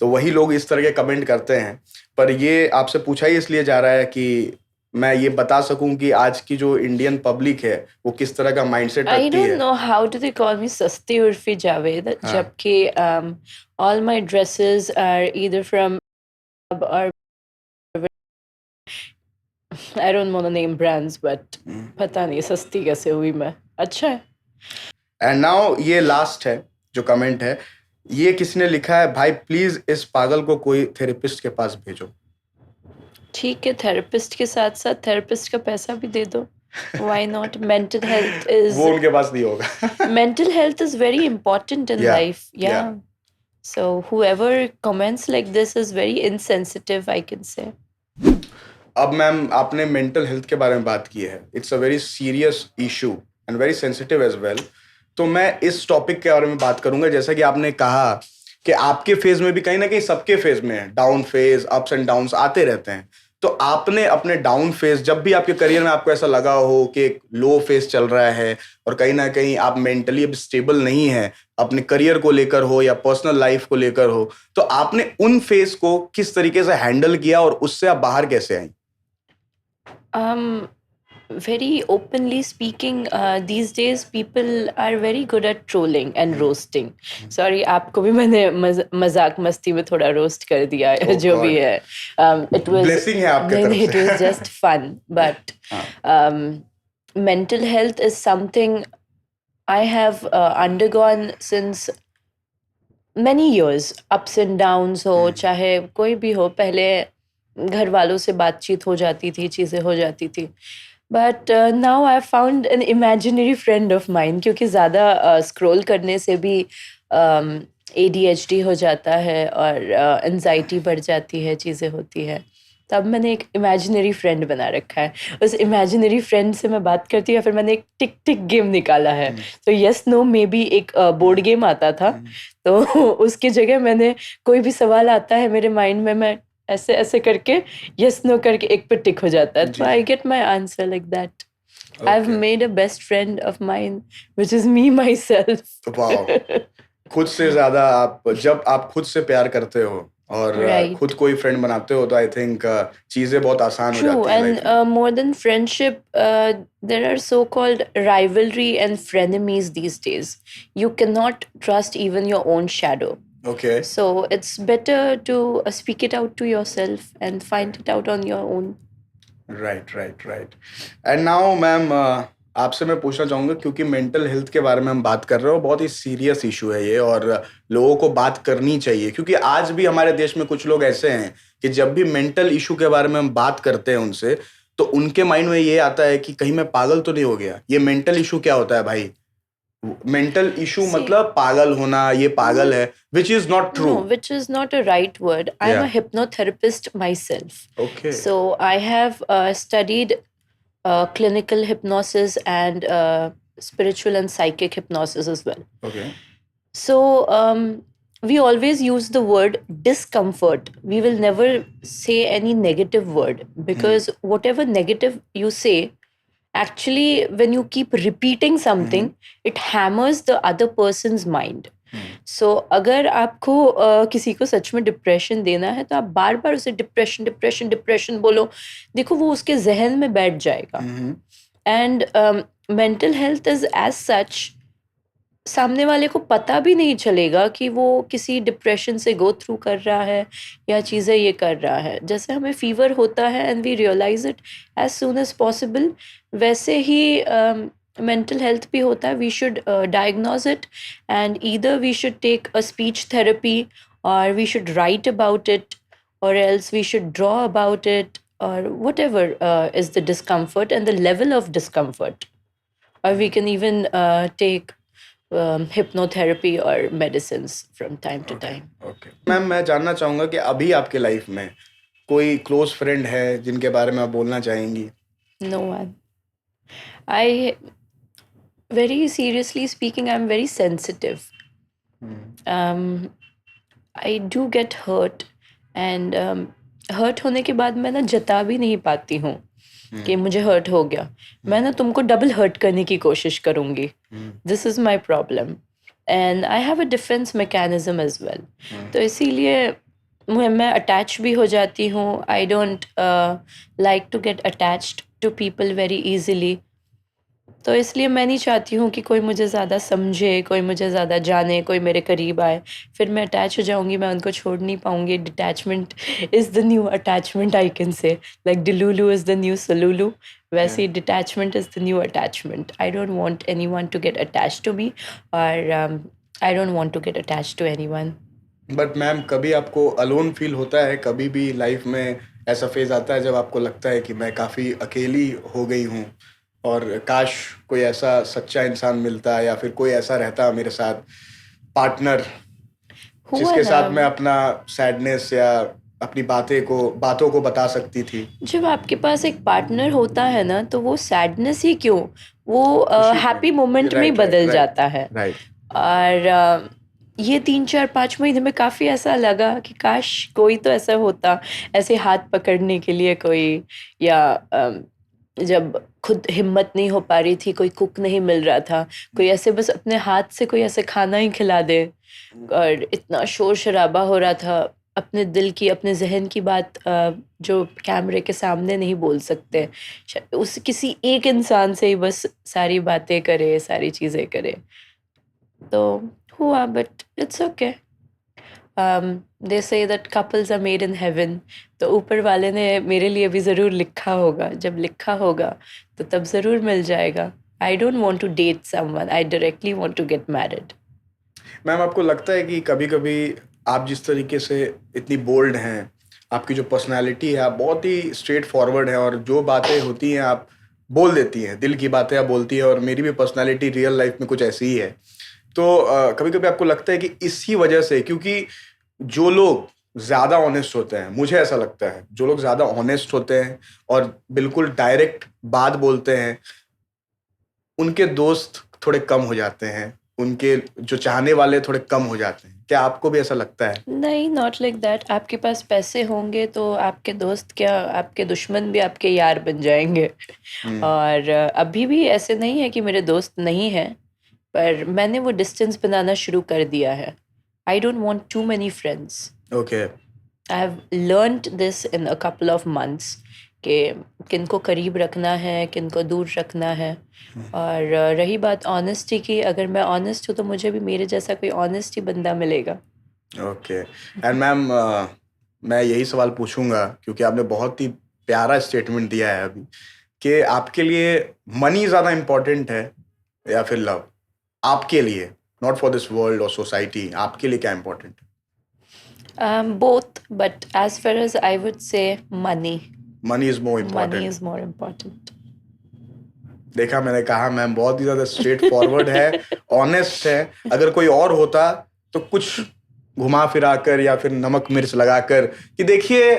S1: तो वही लोग इस तरह के कमेंट करते हैं। पर ये आपसे पूछा ही इसलिए जा रहा है कि मैं ये बता सकूं कि आज की जो इंडियन पब्लिक है वो किस तरह का माइंडसेट रखती है।
S2: I don't know how do they call me सस्ती उर्फी जावेद, जबकि all my dresses are either from or I don't want to name brands, but पता नहीं सस्ती कैसे हुई मैं। अच्छा है।
S1: एंड नाउ ये लास्ट है जो कमेंट है, ये किसने लिखा है, भाई प्लीज इस पागल को कोई थेरेपिस्ट के पास भेजो।
S2: ठीक है, थेरेपिस्ट के साथ साथ थेरेपिस्ट का पैसा भी दे दो। Why not? Mental health is
S1: वो उनके पास नहीं होगा।
S2: mental health is very important in life. Yeah. So whoever comments like this is very insensitive, I can say.
S1: अब मैम, आपने मेंटल हेल्थ के बारे में बात की है, it's a very serious issue and very sensitive as well. तो मैं इस टॉपिक के बारे में बात करूंगा। जैसा कि आपने कहा कि आपके फेज में भी कहीं ना कहीं, सबके फेज में down phase, ups and downs आते रहते हैं। तो आपने अपने डाउन फेज, जब भी आपके करियर में आपको ऐसा लगा हो कि एक लो फेज चल रहा है और कहीं ना कहीं आप मेंटली अब स्टेबल नहीं है, अपने करियर को लेकर हो या पर्सनल लाइफ को लेकर हो, तो आपने उन फेज को किस तरीके से हैंडल किया और उससे आप बाहर कैसे आई?
S2: Very openly speaking, these days people are very good at trolling and roasting. Sorry, आपको भी मैंने मजाक मस्ती में थोड़ा रोस्ट कर दिया है, जो भी है। It was
S1: blessing है आपके तरफ से।
S2: It was just fun, but mental health is something I have undergone since many years. Ups and downs हो, चाहे कोई भी हो, पहले घर वालों से बातचीत हो जाती थी, चीज़ें हो जाती थी। But now I found an imaginary friend of mine, क्योंकि ज़्यादा स्क्रॉल करने से भी ADHD हो जाता है और एंजाइटी बढ़ जाती है, चीज़ें होती है। तब मैंने एक इमेजिनरी फ्रेंड बना रखा है। उस इमेजिनरी फ्रेंड से मैं बात करती हूँ, या फिर मैंने एक टिक टिक गेम निकाला है। तो यस नो मे बी एक बोर्ड गेम आता था, तो उसकी जगह मैंने कोई भी सवाल आता है मेरे माइंड में, मैं ऐसे ऐसे करके यस नो करके एक पे टिक हो जाता है, तो I get my answer like that. I've made a best friend of mine, which is me myself.
S1: Wow, खुद से ज्यादा जब आप खुद से प्यार करते हो और
S2: Right.
S1: खुद कोई फ्रेंड बनाते हो तो आई थिंक चीजें बहुत आसान हो
S2: True,
S1: जाती हैं
S2: and
S1: life में.
S2: more than friendship, there are so-called rivalry and frenemies these days. You cannot trust even your own shadow.
S1: Okay.
S2: So it's better to speak it out to yourself and find it out on your own.
S1: Right. And now ma'am, आपसे मैं पूछना चाहूँगा, क्योंकि mental health के बारे में हम बात कर रहे हो, बहुत ही सीरियस इशू है ये और लोगों को बात करनी चाहिए, क्योंकि आज भी हमारे देश में कुछ लोग ऐसे हैं कि जब भी मेंटल इशू के बारे में हम बात करते हैं उनसे, तो उनके माइंड में ये आता है कि कहीं मैं पागल तो नहीं हो गया. ये मेंटल इशू क्या होता है भाई? मेंटल इशू मतलब पागल होना, ये पागल है, which is not true.
S2: No, which is not a right word. I'm a hypnotherapist myself.
S1: Okay.
S2: So I have studied clinical hypnosis and spiritual and psychic hypnosis as well.
S1: Okay.
S2: So we always use the word discomfort. We will never say any negative word, because whatever negative you say, actually when you keep repeating something, it hammers the other person's mind. So अगर आपको किसी को सच में depression देना है, तो आप बार बार उसे डिप्रेशन बोलो, देखो वो उसके जहन में बैठ जाएगा. And mental health is as such, सामने वाले को पता भी नहीं चलेगा कि वो किसी डिप्रेशन से गो थ्रू कर रहा है या चीज़ें ये कर रहा है. जैसे हमें फीवर होता है and we realise it as soon as possible, वैसे ही मेंटल हेल्थ भी होता है. We should diagnose it, and either we should take a speech therapy, और we should write about it, और else we should draw about it, और whatever is the discomfort and the level of discomfort. और we can even take hypnotherapy or medicines from time to time.
S1: Okay. Ma'am, मैं जानना चाहूँगा कि अभी आपके life में कोई क्लोज फ्रेंड है जिनके बारे में आप बोलना चाहेंगी?
S2: No one. Very seriously speaking, I'm very sensitive. I do get hurt, and hurt होने के बाद मैं ना जता भी नहीं पाती हूँ कि मुझे हर्ट हो गया. मैं ना तुमको डबल हर्ट करने की कोशिश करूँगी. This is my problem, and I have a defence mechanism as well. तो इसीलिए मैं अटैच भी हो जाती हूँ. I don't like to get attached to people very easily. तो इसलिए मैं नहीं चाहती हूँ कि कोई मुझे ज़्यादा समझे, कोई मुझे ज़्यादा जाने, कोई मेरे करीब आए. फिर मैं अटैच हो जाऊँगी, मैं उनको छोड़ नहीं पाऊँगी. Detachment is the new attachment, I can say. Like delulu is the new solulu, वैसे ही detachment is the new attachment. I don't want anyone to get attached to me, और I don't want to get attached to anyone.
S1: But ma'am, कभी आपको alone feel होता है? कभी भी life में ऐसा फेज आता है जब आपको लगता है कि मैं काफ़ी अकेली हो गई हूँ और काश कोई ऐसा सच्चा इंसान मिलता, या फिर कोई ऐसा रहता मेरे साथ, पार्टनर, जिसके साथ मैं अपना सैडनेस या अपनी बातों को बता सकती थी?
S2: जब आपके पास एक पार्टनर होता है ना, तो वो सैडनेस ही क्यों, वो हैप्पी मोमेंट में ही बदल जाता है. और ये 3-4-5 महीने में काफ़ी ऐसा लगा कि काश कोई तो ऐसा होता, ऐसे हाथ पकड़ने के लिए कोई, या जब खुद हिम्मत नहीं हो पा रही थी, कोई कुक नहीं मिल रहा था, कोई ऐसे बस अपने हाथ से कोई ऐसे खाना ही खिला दे. और इतना शोर शराबा हो रहा था, अपने दिल की, अपने जहन की बात जो कैमरे के सामने नहीं बोल सकते, उस किसी एक इंसान से ही बस सारी बातें करे, सारी चीज़ें करे. तो हुआ, but it's okay. They say that couples are made in heaven. तो ऊपर वाले ने मेरे लिए भी ज़रूर लिखा होगा. जब लिखा होगा तो तब ज़रूर मिल जाएगा. I don't want to date someone, I directly want to get married.
S1: Ma'am, आपको लगता है कि कभी कभी आप जिस तरीके से इतनी बोल्ड हैं, आपकी जो पर्सनालिटी है, आप बहुत ही स्ट्रेट फॉरवर्ड है और जो बातें होती हैं आप बोल देती हैं, दिल की बातें आप बोलती हैं और मेरी भी पर्सनालिटी रियल लाइफ में कुछ ऐसी ही है। तो कभी कभी आपको लगता है कि इसी वजह से, क्योंकि जो लोग ज़्यादा ऑनेस्ट होते हैं, मुझे ऐसा लगता है जो लोग ज़्यादा ऑनेस्ट होते हैं और बिल्कुल डायरेक्ट बात बोलते हैं, उनके दोस्त थोड़े कम हो जाते हैं, उनके जो चाहने वाले थोड़े कम हो जाते हैं। क्या आपको भी ऐसा लगता है?
S2: नहीं, नॉट लाइक दैट। आपके पास पैसे होंगे तो आपके दोस्त क्या, आपके दुश्मन भी आपके यार बन जाएंगे। और अभी भी ऐसे नहीं है कि मेरे दोस्त नहीं हैं, पर मैंने वो डिस्टेंस बनाना शुरू कर दिया है। I don't want to many friends.
S1: Okay.
S2: I have learned this in a couple of months कि किनको करीब रखना है, किनको दूर रखना है। और रही बात ऑनेस्टी की, अगर मैं ऑनेस्ट हूँ तो मुझे भी मेरे जैसा कोई ऑनेस्ट ही बंदा मिलेगा।
S1: ओके। एंड मैम, मैं यही सवाल पूछूंगा क्योंकि आपने बहुत ही प्यारा स्टेटमेंट दिया है अभी कि आपके लिए मनी ज़्यादा इम्पोर्टेंट है या फिर लव? आपके लिए, नॉट फॉर दिस वर्ल्ड और सोसाइटी, आपके लिए क्या इम्पोर्टेंट है?
S2: Both, but as far as I would say, money.
S1: Money is more
S2: Money
S1: important.
S2: is more important.
S1: देखा, मैंने कहा मैम बहुत ही ज्यादा स्ट्रेट फॉरवर्ड है, ऑनेस्ट है। अगर कोई और होता तो कुछ घुमा फिरा कर या फिर नमक मिर्च लगाकर कि देखिए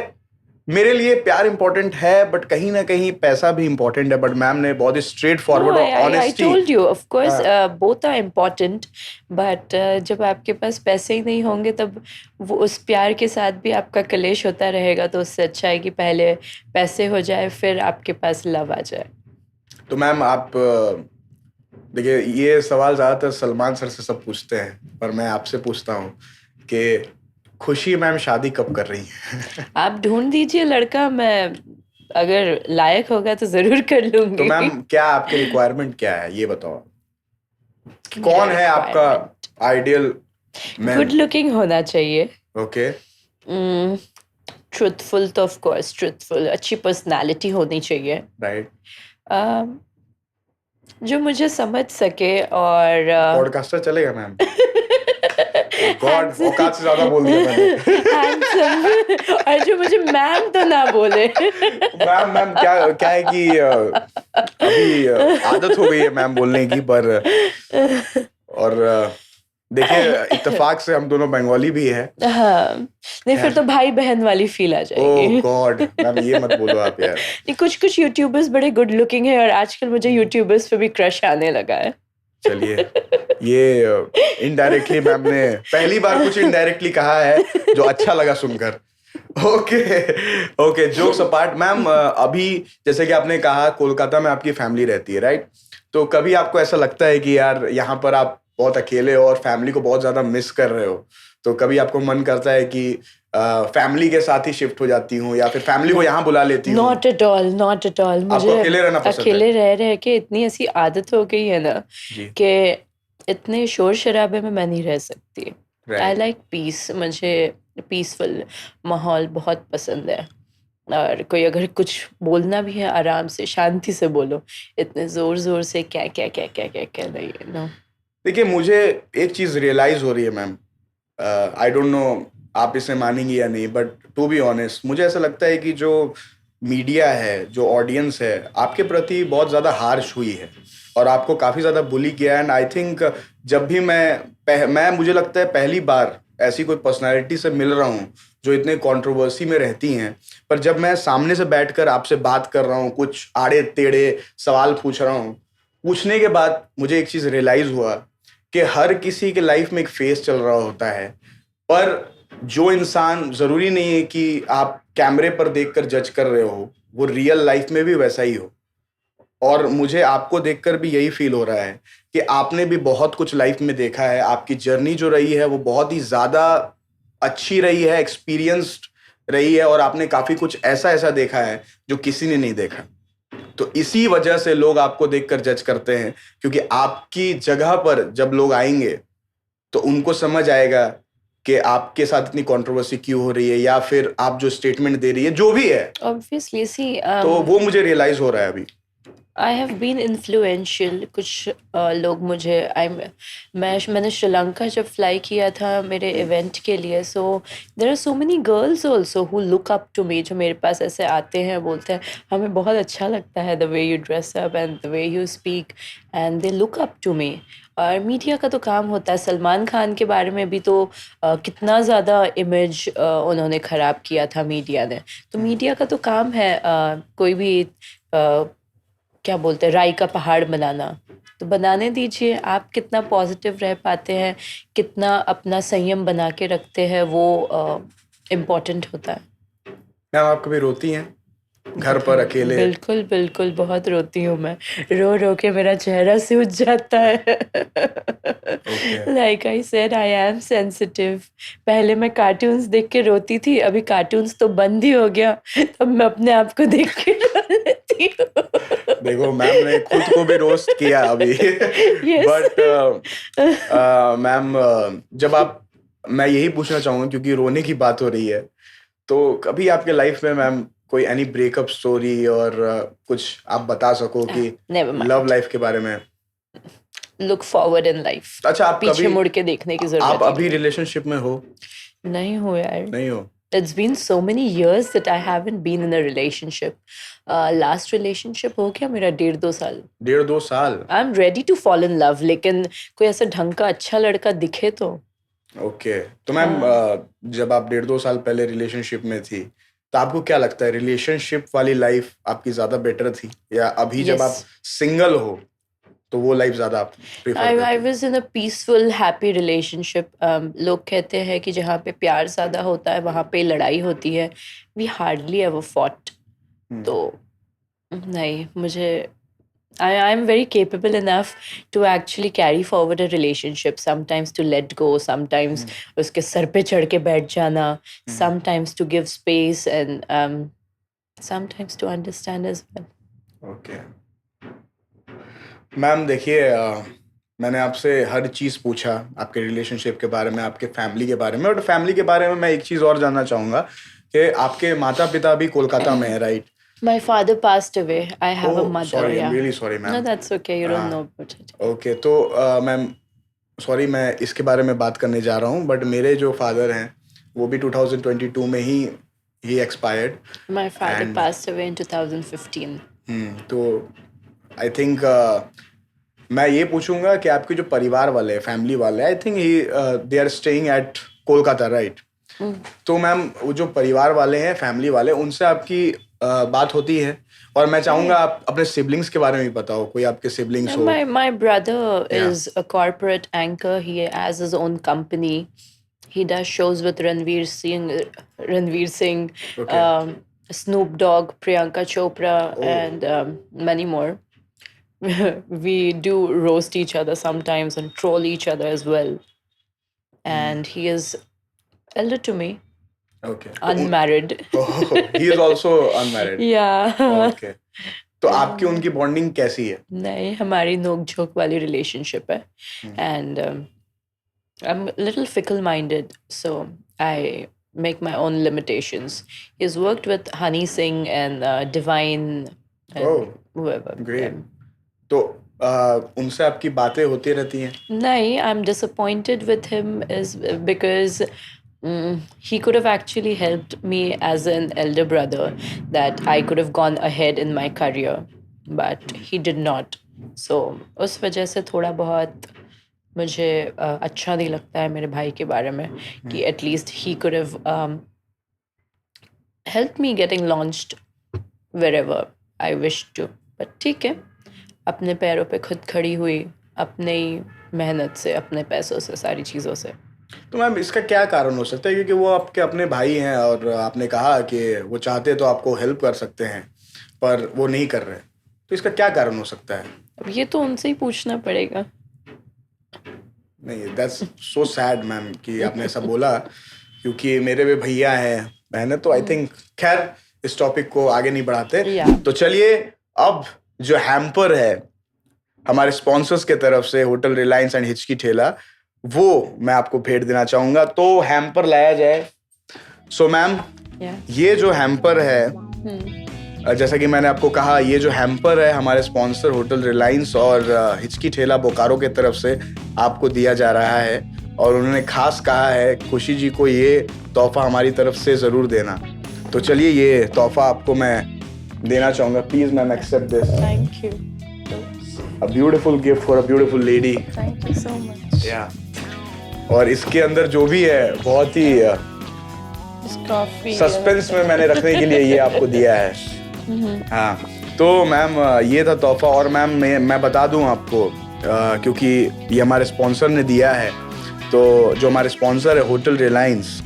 S1: मेरे लिए प्यार इंपॉर्टेंट है बट कहीं ना कहीं पैसा भी इंपॉर्टेंट है, बट मैम ने बहुत ही स्ट्रेट फॉरवर्ड
S2: No,
S1: और
S2: I
S1: honesty.
S2: told you, of course, both are important, but जब आपके पास पैसे ही नहीं होंगे तब वो उस प्यार के साथ भी आपका कलेश होता रहेगा। तो उससे अच्छा है कि पहले पैसे हो जाए फिर आपके पास लव आ जाए।
S1: तो मैम आप देखिए, ये सवाल ज़्यादातर सलमान सर से सब पूछते हैं, पर मैं आपसे पूछता हूँ कि खुशी मैम शादी कब कर रही हैं?
S2: आप ढूंढ दीजिए लड़का, मैं अगर लायक होगा तो जरूर कर लूंगी।
S1: तो मैम क्या आपके रिक्वायरमेंट क्या है, ये बताओ। कौन है आपका आइडियल मैन?
S2: गुड लुकिंग होना चाहिए।
S1: ओके।
S2: ट्रुथफुल तो ऑफ कोर्स ट्रुथफुल, अच्छी पर्सनालिटी होनी चाहिए।
S1: राइट।
S2: जो मुझे समझ सके और
S1: पॉडकास्टर चलेगा मैम? गॉड, औकात से ज्यादा बोल दिया मैंने।
S2: हैंडसम और जो मुझे मैम तो ना बोले।
S1: मैम मैम क्या है कि अभी आदत हो गई है मैम बोलने की, पर और देखिए इत्तेफाक से हम दोनों बंगाली भी है।
S2: हाँ, नहीं फिर तो भाई बहन वाली फील आ जाएगी।
S1: ओह गॉड मैम, ये मत बोलो आप यार।
S2: नहीं, कुछ यूट्यूबर्स बड़े गुड लुकिंग है और आजकल मुझे यूट्यूबर्स पे भी क्रश आने लगा है।
S1: चलिए, ये इनडायरेक्टली मैम ने पहली बार कुछ इनडायरेक्टली कहा है जो अच्छा लगा सुनकर। Okay okay, jokes apart ma'am, अभी जैसे कि आपने कहा कोलकाता में आपकी फैमिली रहती है, राइट? तो कभी आपको ऐसा लगता है कि यार यहाँ पर आप बहुत अकेले हो और फैमिली को बहुत ज्यादा मिस कर रहे हो, तो कभी आपको मन करता है कि फैमिली के साथ ही शिफ्ट हो जाती हूँ या फिर फैमिली को यहाँ बुला लेती हूँ?
S2: Not at all, not at all. मुझे
S1: अकेले रहना पसंद है?
S2: अकेले रह के इतनी ऐसी आदत हो गई है ना
S1: जी।
S2: कि इतने शोर शराबे में मैं नहीं रह सकती।
S1: Right.
S2: आई लाइक पीस, मुझे पीसफुल माहौल बहुत पसंद है। और कोई अगर कुछ बोलना भी है आराम से शांति से बोलो, इतने जोर जोर से क्या क्या क्या क्या क्या क्या नहीं, नो।
S1: देखिए, मुझे एक चीज रियलाइज हो रही है मैम, आई डोंट नो आप इसे मानेंगी या नहीं, बट टू बी ऑनेस्ट मुझे ऐसा लगता है कि जो मीडिया है, जो ऑडियंस है, आपके प्रति बहुत ज़्यादा हार्श हुई है और आपको काफ़ी ज़्यादा बुली किया। एंड आई थिंक जब भी मैं मुझे लगता है पहली बार ऐसी कोई पर्सनालिटी से मिल रहा हूँ जो इतने कंट्रोवर्सी में रहती हैं, पर जब मैं सामने से बैठकर आपसे बात कर रहा हूँ, कुछ आड़े टेढ़े सवाल पूछ रहा हूँ, पूछने के बाद मुझे एक चीज़ रियलाइज़ हुआ कि हर किसी के लाइफ में एक फेस चल रहा होता है, पर जो इंसान ज़रूरी नहीं है कि आप कैमरे पर देखकर जज कर रहे हो, वो रियल लाइफ में भी वैसा ही हो। और मुझे आपको देखकर भी यही फील हो रहा है कि आपने भी बहुत कुछ लाइफ में देखा है। आपकी जर्नी जो रही है वो बहुत ही ज़्यादा अच्छी रही है, एक्सपीरियंस्ड रही है, और आपने काफ़ी कुछ ऐसा देखा है जो किसी ने नहीं देखा। तो इसी वजह से लोग आपको देखकर जज करते हैं, क्योंकि आपकी जगह पर जब लोग आएंगे तो उनको समझ आएगा कि आपके साथ इतनी कंट्रोवर्सी क्यों हो रही है, या फिर आप जो स्टेटमेंट दे रही है जो भी है,
S2: ऑब्वियसली सी
S1: तो वो मुझे रियलाइज हो रहा है अभी।
S2: I have been influential. कुछ लोग मुझे मैंने श्रीलंका जब फ्लाई किया था मेरे इवेंट के लिए, so there are so many girls also who look up to me, जो मेरे पास ऐसे आते हैं, बोलते हैं हमें बहुत अच्छा लगता है the way you dress up and the way you speak, and they look up to me. और मीडिया का तो काम होता है। सलमान खान के बारे में भी तो कितना ज़्यादा इमेज उन्होंने ख़राब किया था मीडिया ने। तो मीडिया का तो काम है कोई भी क्या बोलते हैं, राई का पहाड़ बनाना। तो बनाने दीजिए। आप कितना पॉजिटिव रह पाते हैं, कितना अपना संयम बना के रखते हैं, वो इम्पोर्टेंट होता है।
S1: मैम आप कभी रोती हैं घर पर अकेले?
S2: बिल्कुल बिल्कुल, बहुत रोती हूँ मैं। रो रो के मेरा चेहरा सूज जाता है। Like I said, I am sensitive. पहले मैं कार्टून्स देख के रोती थी, अभी कार्टून्स तो बंद ही हो गया, तब मैं अपने आप को देख के रो लेती हूँ।
S1: देखो मैम ने खुद को भी रोस्ट किया अभी। बट मैम जब आप, मैं यही पूछना चाहूँगा क्योंकि रोने की बात हो रही है, तो कभी आपके लाइफ में मैम कोई एनी ब्रेकअप स्टोरी और कुछ आप बता सको कि लव लाइफ के बारे में?
S2: Look forward in life.
S1: अच्छा, आप
S2: पीछे
S1: कभी
S2: मुड़ के देखने की जरूरत
S1: आप अभी रिलेशनशिप में हो?
S2: नहीं हो यार,
S1: नहीं हो?
S2: It's been so many years that I haven't been in a relationship. Last relationship हो गया मेरा 1.5-2 साल।
S1: 1.5-2 साल?
S2: I'm ready to fall in love, लेकिन कोई ऐसा ढंग का अच्छा लड़का दिखे तो।
S1: ओके, तो मैम जब आप 1.5-2 साल पहले रिलेशनशिप में थी, तो आपको क्या लगता है रिलेशनशिप वाली लाइफ आपकी ज्यादा बेटर थी, या अभी जब आप सिंगल हो तो वो लाइफ ज्यादा आप प्रेफर करते
S2: I
S1: हैं?
S2: was in a peaceful, happy relationship. लोग कहते हैं कि जहाँ पे प्यार ज्यादा होता है वहाँ पे लड़ाई होती है। We hardly ever fought. तो नहीं, मुझे I'm very capable enough to actually carry forward a relationship. Sometimes to let go, sometimes उसके सर पे चढ़ के बैठ जाना, sometimes to give space, and sometimes to understand as well.
S1: Okay ma'am, देखिए मैंने आपसे हर चीज़ पूछा आपके रिलेशनशिप के बारे में, आपके फैमिली के बारे में, और फैमिली के बारे में मैं एक चीज़ और जानना चाहूँगा कि आपके माता पिता भी कोलकाता में है, right?
S2: My father passed away. I have a mother.
S1: Sorry, I'm
S2: Yeah.
S1: really sorry, ma'am.
S2: No, that's okay. You don't know about it.
S1: Okay, तो मैम सॉरी, मैं इसके बारे में बात करने जा रहा हूँ, बट मेरे जो फादर हैं वो भी 2022 में ही expired.
S2: My father passed away in 2015.
S1: तो आई थिंक मैं ये पूछूंगा कि आपके जो परिवार वाले हैं, फैमिली वाले, I think they are staying at Kolkata, right? तो मैम वो जो परिवार वाले हैं, फैमिली वाले, उनसे आपकी बात होती है? और मैं चाहूंगा आप अपने सिबलिंग्स के बारे में भी बताओ, कोई आपके सिबलिंग्स हो?
S2: My brother is a corporate anchor. He has his own company. He does shows with Ranveer Singh,
S1: Okay.
S2: Snoop Dogg, Priyanka Chopra, and many more. We do roast each other sometimes and troll each other as well. And he is elder to me,
S1: Okay.
S2: unmarried.
S1: He is also unmarried.
S2: Yeah.
S1: Okay. तो आपकी उनकी bonding कैसी है?
S2: नहीं, हमारी नोक झोंक वाली रिलेशनशिप है, and I'm a little fickle-minded, so I make my own limitations. He's worked with Honey Singh and Divine and whoever.
S1: Great. तो उनसे आपकी बातें होती रहती हैं?
S2: नहीं, I'm disappointed with him is because he could have actually helped me as an elder brother, that I could have gone ahead in my career, but he did not. So उस वजह से थोड़ा बहुत मुझे अच्छा नहीं लगता है मेरे भाई के बारे में कि at least he could have helped me getting launched wherever I wished to. But ठीक है, अपने पैरों पे खुद खड़ी हुई, अपने ही मेहनत से, अपने पैसों से, सारी चीज़ों से।
S1: तो मैम इसका क्या कारण हो सकता है? क्योंकि वो आपके अपने भाई हैं और आपने कहा कि वो चाहते तो आपको हेल्प कर सकते हैं पर वो नहीं कर रहे, तो इसका क्या कारण हो सकता है?
S2: अब ये तो उनसे ही पूछना पड़ेगा।
S1: नहीं, दैट्स सो सैड मैम कि आपने ऐसा बोला, क्योंकि मेरे भी भैया हैं, बहनें, तो आई थिंक खैर इस टॉपिक को आगे नहीं बढ़ाते। तो चलिए अब जो हैम्पर है हमारे स्पॉन्सर्स के तरफ से, होटल रिलायंस एंड हिचकी ठेला, वो मैं आपको भेंट देना चाहूंगा, तो हैम्पर लाया जाए। सो मैम, ये जो हैम्पर है जैसा कि मैंने आपको कहा, ये जो हैम्पर है हमारे स्पॉन्सर होटल रिलायंस और हिचकी ठेला बोकारो की तरफ से आपको दिया जा रहा है, और उन्होंने खास कहा है खुशी जी को ये तोहफा हमारी तरफ से ज़रूर देना। तो चलिए ये तोहफा आपको मैं देना चाहूँगा। Please ma'am accept this.
S2: Thank you.
S1: A beautiful gift for a beautiful lady.
S2: Thank you so much.
S1: या और इसके अंदर जो भी है बहुत ही सस्पेंस में मैंने रखने के लिए ये आपको दिया है। हाँ, तो मैम ये था तोहफा। और मैम मैं बता दूं आपको, क्योंकि ये हमारे स्पॉन्सर ने दिया है, तो जो हमारे स्पॉन्सर है होटल रिलायंस,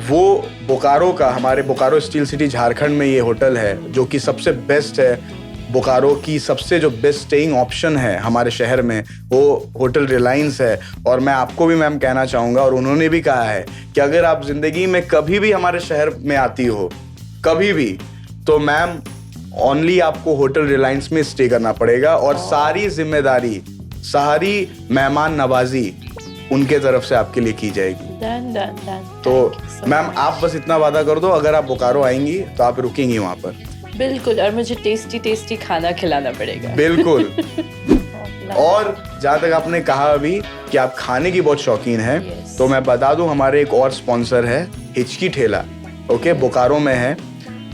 S1: वो बोकारो का, हमारे बोकारो स्टील सिटी झारखंड में ये होटल है जो कि सबसे बेस्ट है। बोकारो की सबसे जो बेस्ट स्टेइंग ऑप्शन है हमारे शहर में, वो होटल रिलायंस है। और मैं आपको भी मैम कहना चाहूँगा, और उन्होंने भी कहा है कि अगर आप ज़िंदगी में कभी भी हमारे शहर में आती हो, कभी भी, तो मैम ओनली आपको होटल रिलायंस में स्टे करना पड़ेगा, और सारी जिम्मेदारी, सारी मेहमान नवाजी उनके तरफ से आपके लिए की जाएगी।
S2: डन।
S1: तो मैम आप बस इतना वादा कर दो, अगर आप बोकारो आएंगी तो आप रुकेंगी वहाँ पर।
S2: बिल्कुल, और मुझे टेस्टी खाना खिलाना पड़ेगा।
S1: बिल्कुल। और जहाँ तक आपने कहा अभी कि आप खाने की बहुत शौकीन हैं,
S2: Yes.
S1: तो मैं बता दूं हमारे एक और स्पॉन्सर है हिचकी ठेला, ओके, बोकारो में है,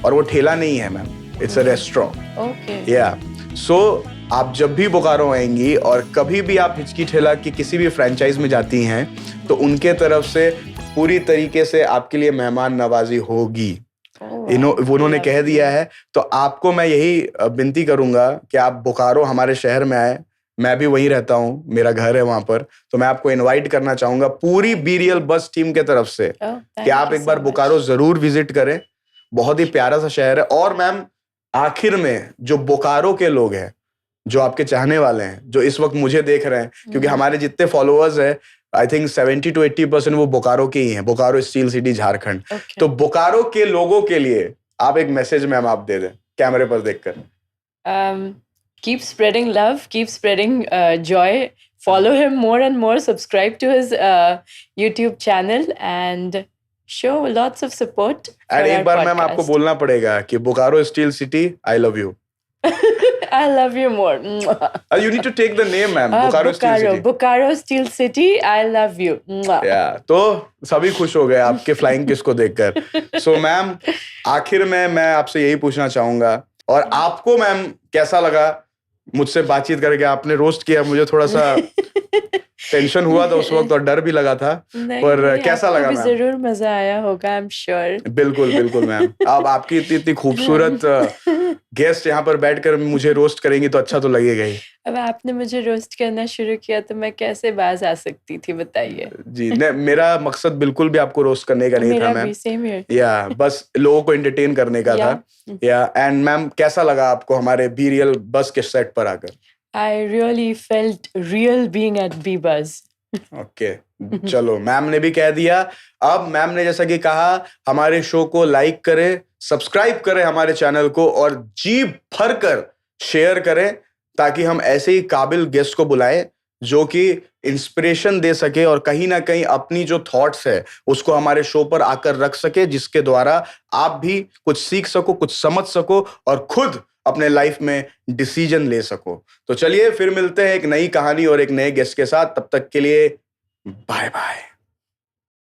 S1: और वो ठेला नहीं है ma'am, it's a restaurant.
S2: Okay.
S1: या सो आप जब भी बोकारो आएंगी और कभी भी आप हिचकी ठेला की किसी भी फ्रेंचाइज में जाती हैं, तो उनके तरफ से पूरी तरीके से आपके लिए मेहमान नवाजी होगी। उन्होंने कह दिया है। तो आपको मैं यही विनती करूंगा कि आप बोकारो हमारे शहर में आए। मैं भी वहीं रहता हूँ, मेरा घर है वहां पर, तो मैं आपको इनवाइट करना चाहूंगा पूरी बीरियल बस टीम के तरफ से कि आप एक बार बोकारो जरूर विजिट करें। बहुत ही प्यारा सा शहर है। और मैम आखिर में जो बोकारो के लोग हैं, जो आपके चाहने वाले हैं, जो इस वक्त मुझे देख रहे हैं, क्योंकि हमारे जितने फॉलोअर्स हैं, आई थिंक 70 to 80% वो बोकारो के ही हैं, बोकारो स्टील सिटी झारखंड। तो बोकारो के लोगों के लिए आप एक मैसेज मैम आप दे दें कैमरे पर देखकर।
S2: Keep spreading love, keep spreading joy. Follow him more and more. Subscribe to his YouTube channel and show lots of support.
S1: And एक बार मैम आपको बोलना पड़ेगा कि Bokaro steel city, I love you.
S2: I love you more.
S1: You need to take the name, ma'am. Bokaro Steel City.
S2: Bokaro Steel City, I love you.
S1: Yeah, तो सभी खुश हो गए आपके फ्लाइंग किस को देखकर। So मैम आखिर में मैं आपसे यही पूछना चाहूंगा, और आपको मैम कैसा लगा मुझसे बातचीत करके? आपने रोस्ट किया, मुझे थोड़ा सा टेंशन हुआ था उस वक्त और डर भी लगा था, पर कैसा लगा मैम?
S2: जरूर मजा आया होगा, आई एम श्योर।
S1: बिल्कुल मैम। अब आपकी इतनी खूबसूरत गेस्ट यहाँ पर बैठकर मुझे रोस्ट करेंगी तो अच्छा तो लगेगा ही।
S2: अब आपने मुझे रोस्ट करना शुरू किया तो मैं कैसे बाज आ सकती थी, बताइए।
S1: जी नहीं, मेरा मकसद बिल्कुल भी आपको रोस्ट करने का नहीं था मैम।
S2: Same here.
S1: या बस लोगों को एंटरटेन करने का था। या एंड मैम कैसा लगा आपको हमारे बी रियल बस के सेट पर आकर?
S2: I really felt real being at B-Buzz.
S1: Okay, चलो मैम ने भी कह दिया। अब मैम ने जैसा कि कहा, हमारे शो को लाइक करें, सब्सक्राइब करें हमारे चैनल को, और जी भर कर शेयर करें, ताकि हम ऐसे ही काबिल गेस्ट को बुलाएं जो कि इंस्पिरेशन दे सके और कहीं ना कहीं अपनी जो थॉट्स है उसको हमारे शो पर आकर रख सके, जिसके द्वारा आप भी कुछ सीख सको, कुछ समझ सको और खुद अपने लाइफ में डिसीजन ले सको। तो चलिए फिर मिलते हैं एक नई कहानी और एक नए गेस्ट के साथ। तब तक के लिए बाय बाय।